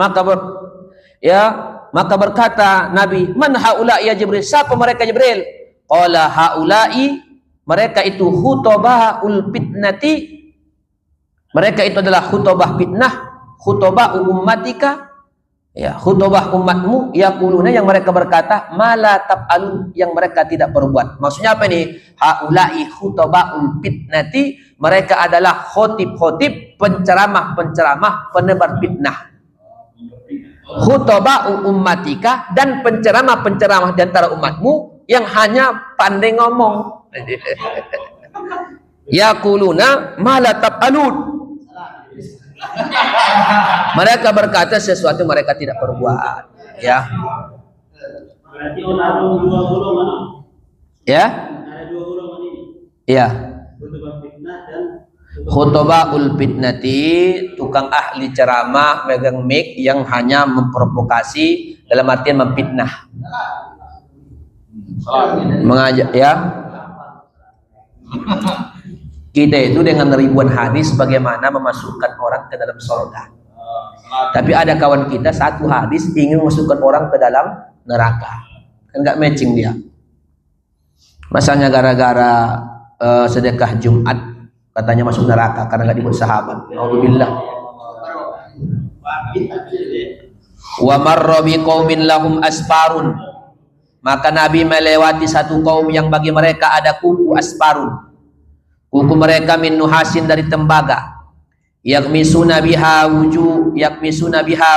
maka berkata Nabi, man haula ya Jibril, siapa mereka Jibril? Qala haula'i, mereka itu khutobahul fitnati, mereka itu adalah khutobah fitnah, khutobah ummatika, ya, khutobah umatmu, yaquluna, yang mereka berkata, mala taf'alun, yang mereka tidak berbuat. Maksudnya apa ini? Haula'i khutobahul fitnati, mereka adalah khotib-khotib, penceramah-penceramah, penebar fitnah. Khutobah ummatika, dan penceramah-penceramah di antara umatmu yang hanya pandai ngomong. Yaquluna mala taf'alun, mereka berkata sesuatu mereka tidak perbuat, ya. Berarti ada dua golongan. Ya? Ada dua golongan ini. Iya. Khutbah fitnah dan Khutobaul fitnati, tukang ahli ceramah megang mic yang hanya memprovokasi dalam artian memfitnah. Mengajak ya. Kita itu dengan ribuan hadis bagaimana memasukkan orang ke dalam surga. Tapi ada kawan kita satu hadis ingin memasukkan orang ke dalam neraka. Kan nggak matching dia. Masanya gara-gara sedekah Jumat katanya masuk neraka karena nggak dibuat sahabat. Alhamdulillah. Wa marra biqaumin lahum asfarun. Maka Nabi melewati satu kaum yang bagi mereka ada kuku asfarun. Kuku mereka min nuhasin dari tembaga. Yakmisuna biha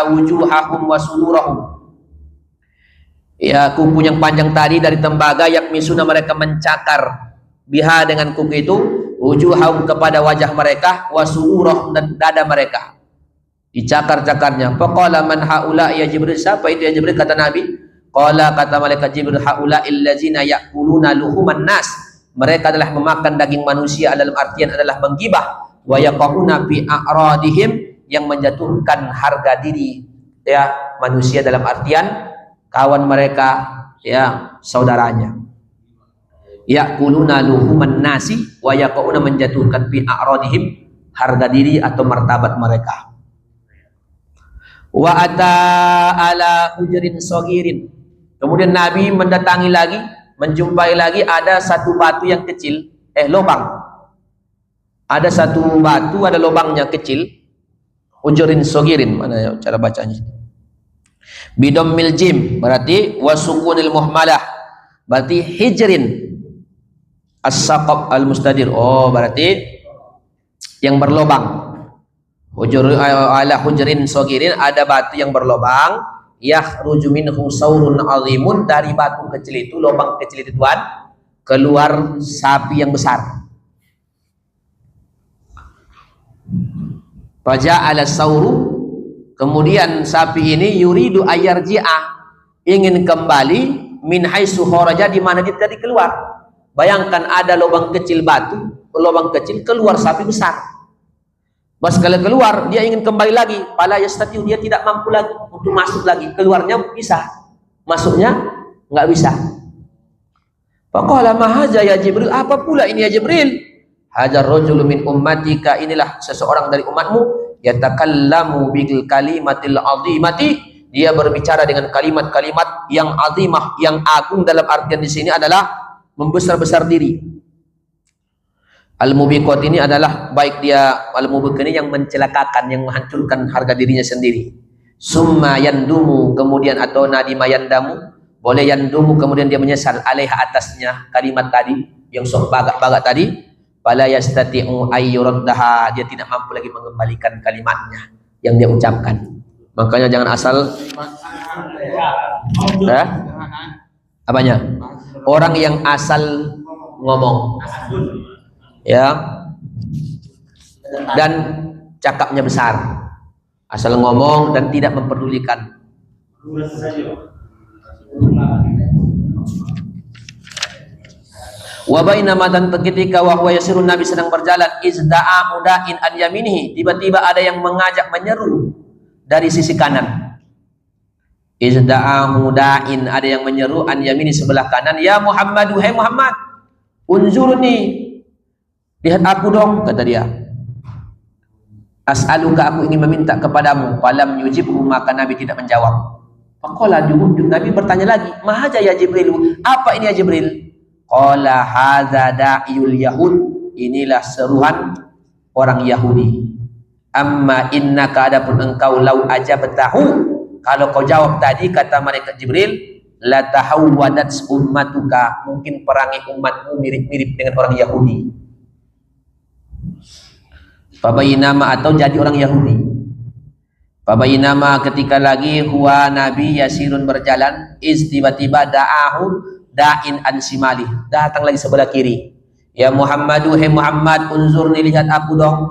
wujuhahum wa sudurahum. Ya, kuku yang panjang tadi dari tembaga, yakmisuna mereka mencakar biha dengan kuku itu wujuhahum kepada wajah mereka wa sudurahum dan dada mereka. Dicakar-cakarnya. Faqala man haula ya Jibril, siapa itu ya Jibril? Kata Nabi. Qala, kata malaikat Jibril, haula illazina ya'kuluna luhuman nas. Mereka adalah memakan daging manusia, dalam artian adalah menggibah. Wa yaqauna fi a'radihim, yang menjatuhkan harga diri ya manusia dalam artian kawan mereka ya saudaranya. Ya'kuluna luhuman nasi wa yaqauna, menjatuhkan fi a'radihim, harga diri atau martabat mereka. Wa ata ala hujrin sagirin. Kemudian Nabi mendatangi lagi, menjumpai lagi ada satu batu yang kecil, lubang. Ada satu batu, ada lubangnya kecil. Hujrin sagirin, mana ya cara bacanya? Bidammil jim, berarti wasukunil muhmalah, berarti hijrin as-saqab al-mustadir. Oh, berarti yang berlubang. Ala hujrin sagirin, ada batu yang berlubang. Yakhruju minhu saurun azimun, dari batu kecil itu, lubang kecil itu Tuhan, keluar sapi yang besar. Faja'ala sauru, kemudian sapi ini yuridu ayarji'ah, ingin kembali min haitsu kharaja, di mana dia tadi keluar. Bayangkan ada lubang kecil batu, lubang kecil, keluar sapi besar. Pas kalau keluar dia ingin kembali lagi, pala yastati, dia tidak mampu lagi untuk masuk lagi. Keluarnya bisa, masuknya nggak bisa. Faqala ma hadza ya Jibril, apa pula ini ya Jibril? Hajar rajulu min ummatika, inilah seseorang dari umatmu, yatakallamu bil kalimatil azimati, dia berbicara dengan kalimat-kalimat yang azimah, yang agung, dalam artian di sini adalah membesar-besar diri. Al-mubiqat ini adalah baik dia al-mubiqat ini yang mencelakakan, yang menghancurkan harga dirinya sendiri. Summa yandumu, kemudian atau nadima yandamu, boleh yandumu, kemudian dia menyesal alaiha, atasnya kalimat tadi yang sok bagak-bagak tadi. Fala yastati'u ayyuraddaha, dia tidak mampu lagi mengembalikan kalimatnya yang dia ucapkan. Makanya jangan asal apanya? Orang yang asal ngomong ya, dan cakapnya besar, asal ngomong dan tidak memperdulikan. Wa bainama, dan ketika wahwa yasirun, Nabi sedang berjalan, izda'a mudain an yaminihi, tiba-tiba ada yang mengajak, menyeru dari sisi kanan. Izda'a mudain, ada yang menyeru an yamini, sebelah kanan. Ya Muhammad, hai Muhammad, unzurni, lihat aku dong, kata dia. As'aluka, aku ingin meminta kepadamu. Falam yujibhu, maka Nabi tidak menjawab. Faqala, Nabi bertanya lagi, ma hadza ya Jibril, apa ini ya Jibril? Qala hadza da'iyul yahud, inilah seruan orang Yahudi. Amma innaka, adapun engkau, lau ajabtahu, kalau kau jawab tadi, kata malaikat Jibril, la tahawwadat ummatuka, mungkin perangi umatmu mirip-mirip dengan orang Yahudi. Fabayinama, atau jadi orang Yahudi. Fabayinama, ketika lagi huwa Nabi yasirun berjalan, tiba-tiba da'ahu da'in an simali, datang lagi sebelah kiri. Ya Muhammadu, hai Muhammad, unzurni, lihat aku dong.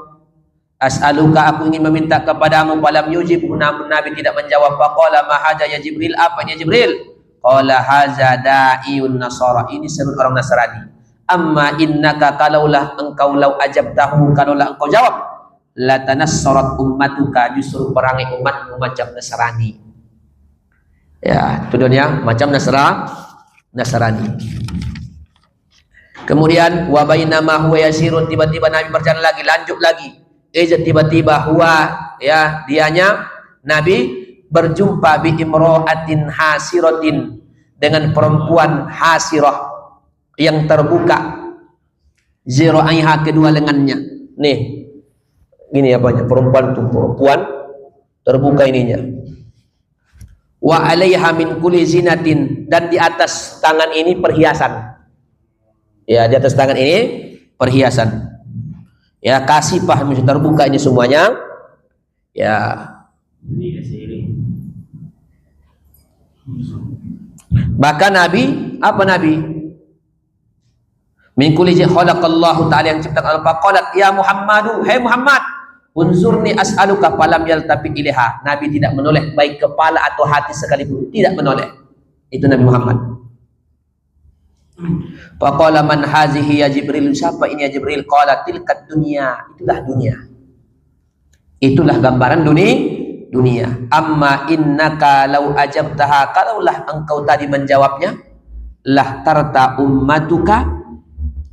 As'aluka, aku ingin meminta kepadamu. Falam yujib, namun Nabi tidak menjawab. Faqala ma hadza ya Jibril, apa ini ya Jibril? Qala hadza da'iyun nasara, ini seru orang Nasrani. Amma innaka kalaulah engkau lau ajabtahu, kalaulah engkau jawab, la tanassarat ummatuka, justru perangai umatmu macam Nasrani. Ya, itu dunia macam Nasrani. Kemudian wa bainama huwa yasirun, tiba-tiba Nabi berjalan lagi, lanjut lagi. Tiba-tiba huwa, ya, dianya Nabi berjumpa bi imra'atin hasiratin, dengan perempuan hasirah yang terbuka, zira'aiha, kedua lengannya. Nih, gini apanya, perempuan terbuka ininya. Wa alaiha min kulli zinatin, dan di atas tangan ini perhiasan. Ya, di atas tangan ini perhiasan. Ya, kasifah, terbuka ini semuanya. Ya. Bahkan Nabi, apa Nabi? Min kulli khalaqallahu ta'ala, yang ciptakan Allah. Faqalat ya Muhammadu, hai Muhammad, unzurni as'aluka, falam yaltafit ilaiha. Nabi tidak menoleh, baik kepala atau hati sekalipun, tidak menoleh. Itu Nabi Muhammad. Faqala man hazihi ya Jibril, siapa ini ya Jibril? Qala tilkat dunia, itulah dunia. Itulah gambaran dunia. Amma innaka lau ajabtaha, kalaulah engkau tadi menjawabnya, lah tarta ummatuka,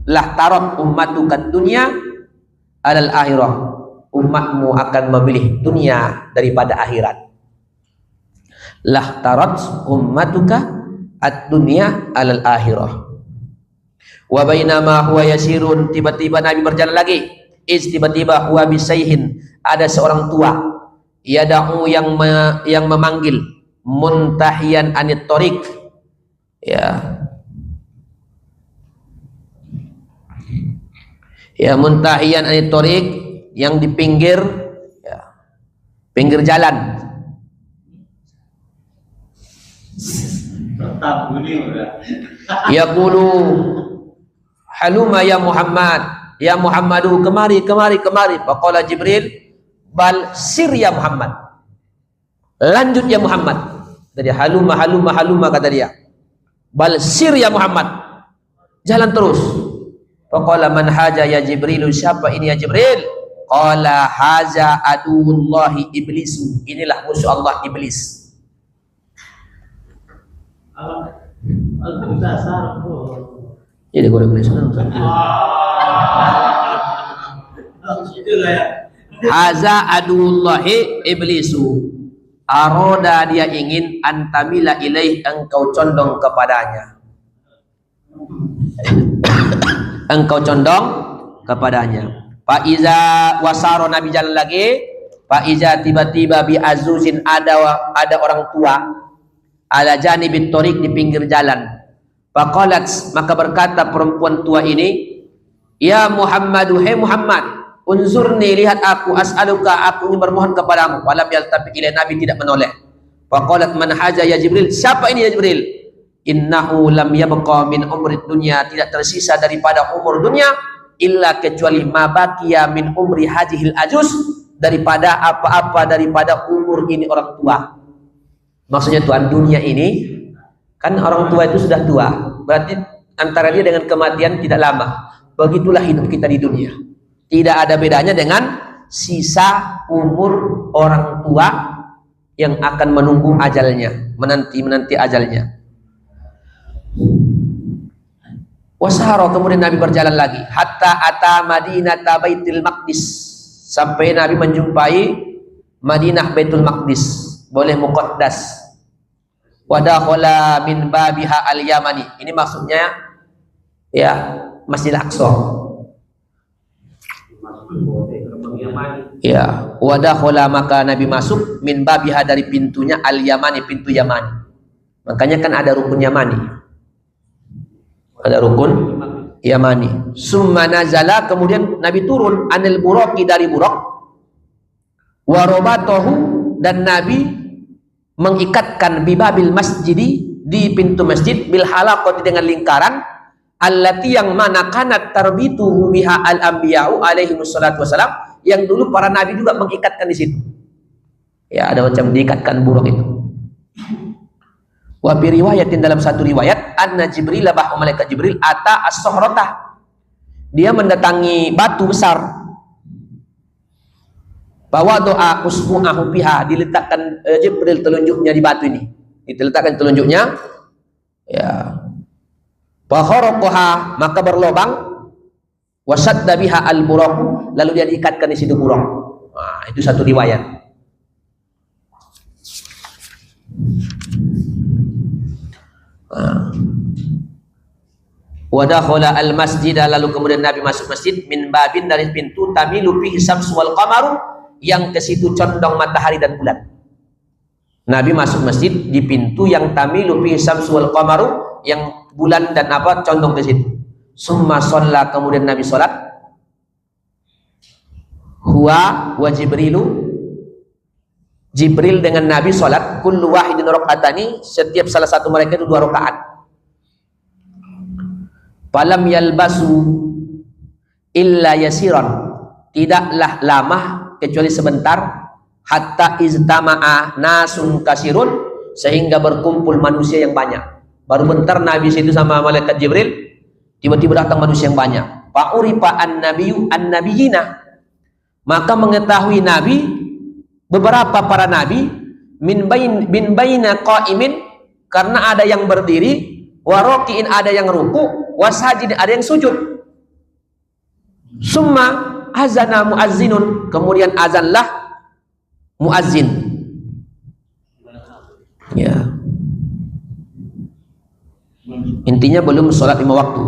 lah tarot ummatuka dunia alal akhirah, umatmu akan memilih dunia daripada akhirat. Lah tarot ummatuka ad-dunya alal akhirah. Wa bainama huwa yasirun, tiba-tiba Nabi berjalan lagi. Tiba-tiba huwa bisayhin, ada seorang tua, yada'u, yang memanggil, muntahiyan anit tariq, ya muntahiyan anit tariq, yang di pinggir, ya, pinggir jalan. Yaqulu haluma ya Muhammad, ya Muhammadu, kemari. Faqala Jibril, bal sir ya Muhammad, lanjut ya Muhammad. Jadi haluma kata dia, bal sir ya Muhammad, jalan terus. Faqala man haja ya Jibril, siapa ini ya Jibril? Qala haza adullahi iblisu, inilah musuh Allah, iblis. Jadi gue udah senang. Haza adullahi iblisu, aroda, dia ingin, antamila ilaih, engkau condong kepadanya. Engkau condong kepadanya. Fa iza wasaro, Nabi jalan lagi. Fa iza, tiba-tiba bi azuzin, ada orang tua, ala janibit tariq, di pinggir jalan. Faqalat, maka berkata perempuan tua ini, ya Muhammadu, hai Muhammad, unzurni, lihat aku, as'aluka, aku ingin bermohon kepadamu. Walam yaltafi ilaih, Nabi tidak menoleh. Faqalat man haja ya Jibril, siapa ini ya Jibril? Innahu lam yabqa min umri dunya, tidak tersisa daripada umur dunia, illa kecuali ma baqiya min umri hajihil ajuz, daripada apa-apa daripada umur ini orang tua. Maksudnya tuan, dunia ini kan orang tua itu sudah tua, berarti antara dia dengan kematian tidak lama. Begitulah hidup kita di dunia, tidak ada bedanya dengan sisa umur orang tua yang akan menunggu ajalnya, menanti ajalnya. Wasahara, kemudian Nabi berjalan lagi, hatta ata Madinata Baitul Maqdis, sampai Nabi menjumpai Madinah Baitul Maqdis, boleh muqaddas. Wadakhala min babiha al-Yamani, ini maksudnya ya Masjid Aqsa. Ya, wadakhala, maka Nabi masuk, min babiha, dari pintunya, al-Yamani, pintu Yamani. Makanya kan ada rukun Yamani. Ada rukun Yamani. Summa nazala, kemudian Nabi turun, anil buraqi, dari buraq, warobatohu, dan Nabi mengikatkan bibabil masjidi, di pintu masjid, bil halaqati, dengan lingkaran, allati, yang mana kanat tarbituhu biha al anbiya'u alaihi wassalatu wassalam, yang dulu para nabi juga mengikatkan di situ. Ya, ada macam diikatkan buruk itu. Wa bi riwayatin, dalam satu riwayat, anna Jibril, bahwa malaikat Jibril ata as-sohrata, dia mendatangi batu besar. Bahwa doa usbu'ahu biha, diletakkan Jibril telunjuknya di batu ini, diletakkan telunjuknya, ya. Fakharaqa, maka berlobang, wasadda biha al-buraq, lalu dia diikatkan di situ buraq. Nah, itu satu riwayat. Wa dakhala al-masjid, lalu kemudian Nabi masuk masjid, min babin, dari pintu, tamilu fihi syamsu wal qamaru, yang ke situ condong matahari dan bulan. Nabi masuk masjid di pintu yang tamilu fihi syamsu wal qamaru, yang bulan dan apa condong ke situ. Summa shalla, kemudian Nabi salat, huwa wa Jibrilu, Jibril dengan Nabi salat, kullu wahidin rakaatani, setiap salah satu mereka itu 2 rakaat. Falam yalbasu illa yasiran, tidaklah lama kecuali sebentar, hatta iztama'a nasun kasirun, sehingga berkumpul manusia yang banyak. Baru bentar Nabi situ sama malaikat Jibril, tiba-tiba datang manusia yang banyak. Fa'urifa an-nabiyyu an-nabiyina, maka mengetahui Nabi beberapa para nabi, min baina qa'imin, karena ada yang berdiri, wa raki'in, ada yang ruku, wa sajidin, ada yang sujud. Summa azana muazzinun, kemudian azanlah muazzin. Ya. Intinya belum sholat 5 waktu.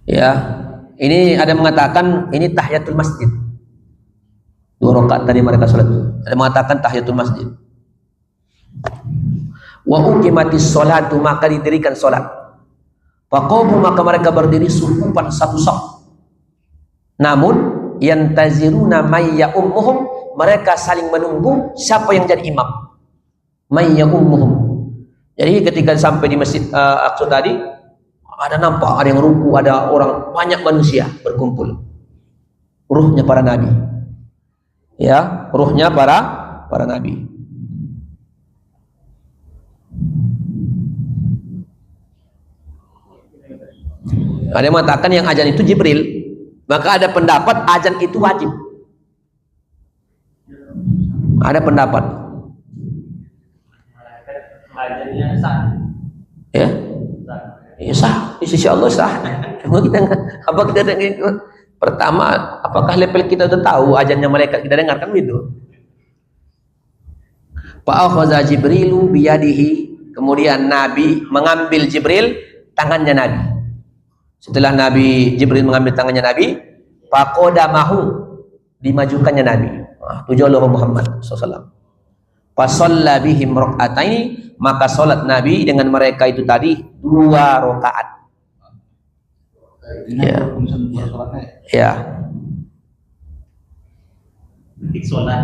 Ya, ini ada mengatakan ini tahiyatul masjid. 2 rakaat tadi mereka sholat itu. Ada mengatakan tahiyatul masjid. Wa uqimatis sholatu, maka didirikan sholat. Faqamu, maka mereka berdiri sufupan satu saf. Namun yantaziruna may ya'ummuhum, mereka saling menunggu siapa yang jadi imam. May ya'ummuhum. Jadi ketika sampai di Masjid Aqsa tadi, ada nampak ada yang ruku, ada orang, banyak manusia berkumpul. Ruhnya para nabi. Ya, ruhnya para nabi. Ada yang mengatakan yang azan itu Jibril, maka ada pendapat azan itu wajib. Ada pendapat. Azannya sah. Ya. Ya sah, di sisi Allah sah. Cuma kita apa kita dengar pertama, apakah level kita sudah tahu azannya malaikat kita dengarkan itu? Fa akhadha Jibrilu biyadihi, kemudian Nabi mengambil Jibril tangannya Nabi. Setelah Nabi Jibril mengambil tangannya Nabi, faqadamahu, dimajukannya Nabi. Tujuh Allah Muhammad SAW. Fasalla bihim raka'ataini, maka salat Nabi dengan mereka itu tadi 2 rakaat. Ya. Ya. Sholat.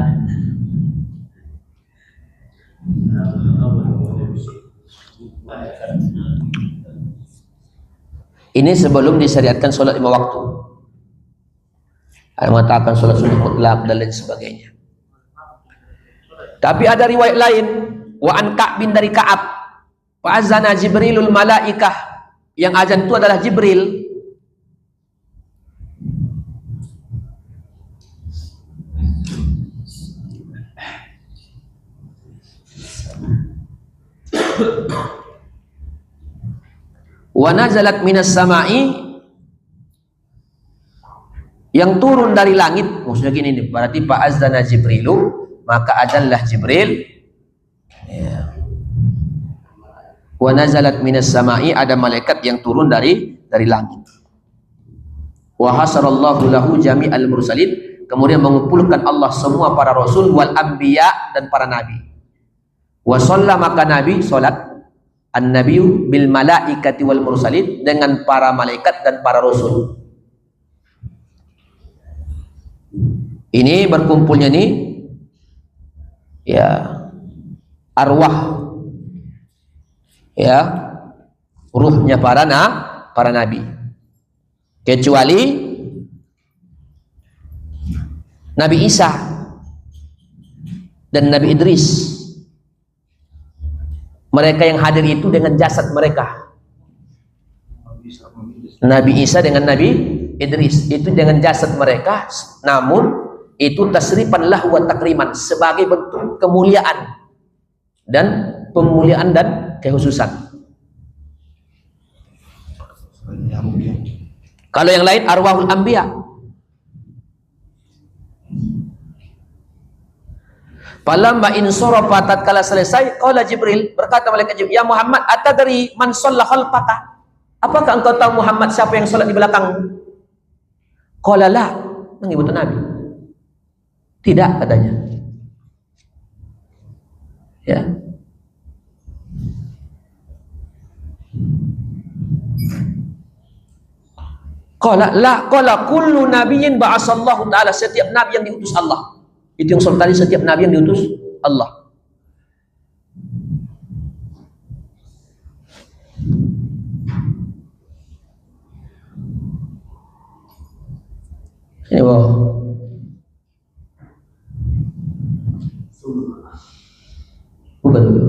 Ini sebelum disyariatkan sholat 5 waktu. Ada mengatakan sholat sunnah mutlak dan lain sebagainya. Tapi ada riwayat lain, wa an Ka'bin, dari Ka'ab, fa azana Jibrilul malaikah, yang azan itu adalah Jibril. Wa nazalat minas sama'i, yang turun dari langit, maksudnya gini nih, berarti fa azana Jibrilu, maka adzanlah Jibril. Ya. Wa nazalat minas sama'i, ada malaikat yang turun dari langit. Wa hasarallahu lahu jami'al mursalin, kemudian mengumpulkan Allah semua para rasul, wal anbiya, dan para nabi. Wa shalla, maka Nabi salat, an-nabiyyu bil malaikati wal mursalin, dengan para malaikat dan para rasul. Ini berkumpulnya nih, ya, arwah, ya, ruhnya para nabi, kecuali Nabi Isa. dan Nabi Idris. Mereka yang hadir itu dengan jasad mereka. Nabi Isa dengan Nabi Idris itu dengan jasad mereka, namun itu tasrifan lahu wa takriman, sebagai bentuk kemuliaan dan pemuliaan dan kekhususan. Kalau yang lain arwahul anbiya. Falamma insarafa, tatkala selesai, qala Jibril, berkata malaikat Jibril, ya Muhammad, atadri man shalla khalfaka? Apakah engkau tahu Muhammad siapa yang salat di belakangmu? Qala la, mengibu Nabi. Tidak, katanya. Ya. Qala la, qala kullu nabiyyin ba'asallahu ta'ala, setiap nabi yang diutus Allah. Itu yang soal tadi, setiap nabi yang diutus Allah. Ini bawah. Bukan dulu.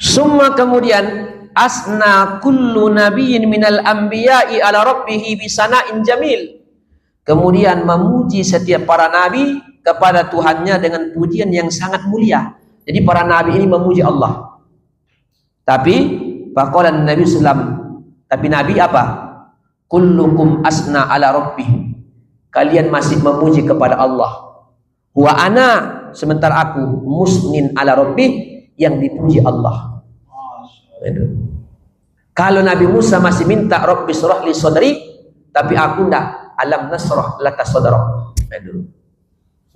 Summa kemudian asna kullu nabiyyin minal anbiya'i ala rabbihi bisana'in jamil. Kemudian memuji setiap para nabi kepada Tuhannya dengan pujian yang sangat mulia. Jadi para nabi ini memuji Allah. Tapi faqala Nabi sallam, tapi Nabi apa? Kullukum asna ala rabbih. Kalian masih memuji kepada Allah. Wa ana, sementara aku musnin ala rabbih, yang dipuji Allah. Kalau Nabi Musa masih minta Rabbi shrah li sadri, tapi aku enggak, alam nasrah laka sadrak.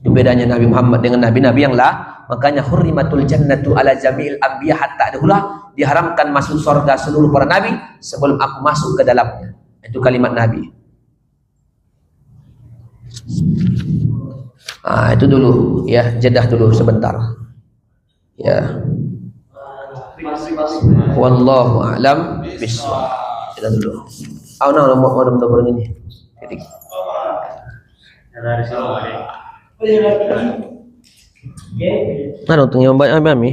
Itu bedanya Nabi Muhammad dengan nabi-nabi yang lah. Makanya hurrimatul jannatu ala jami'il anbiya hatta adkhula, diharamkan masuk surga seluruh para nabi sebelum aku masuk ke dalamnya. Itu kalimat Nabi. Itu dulu ya, jedah dulu sebentar. Ya. Wallahu a'lam bishawab. Jedah dulu. Mau ini. Titik. Nah, untungnya banyak kami.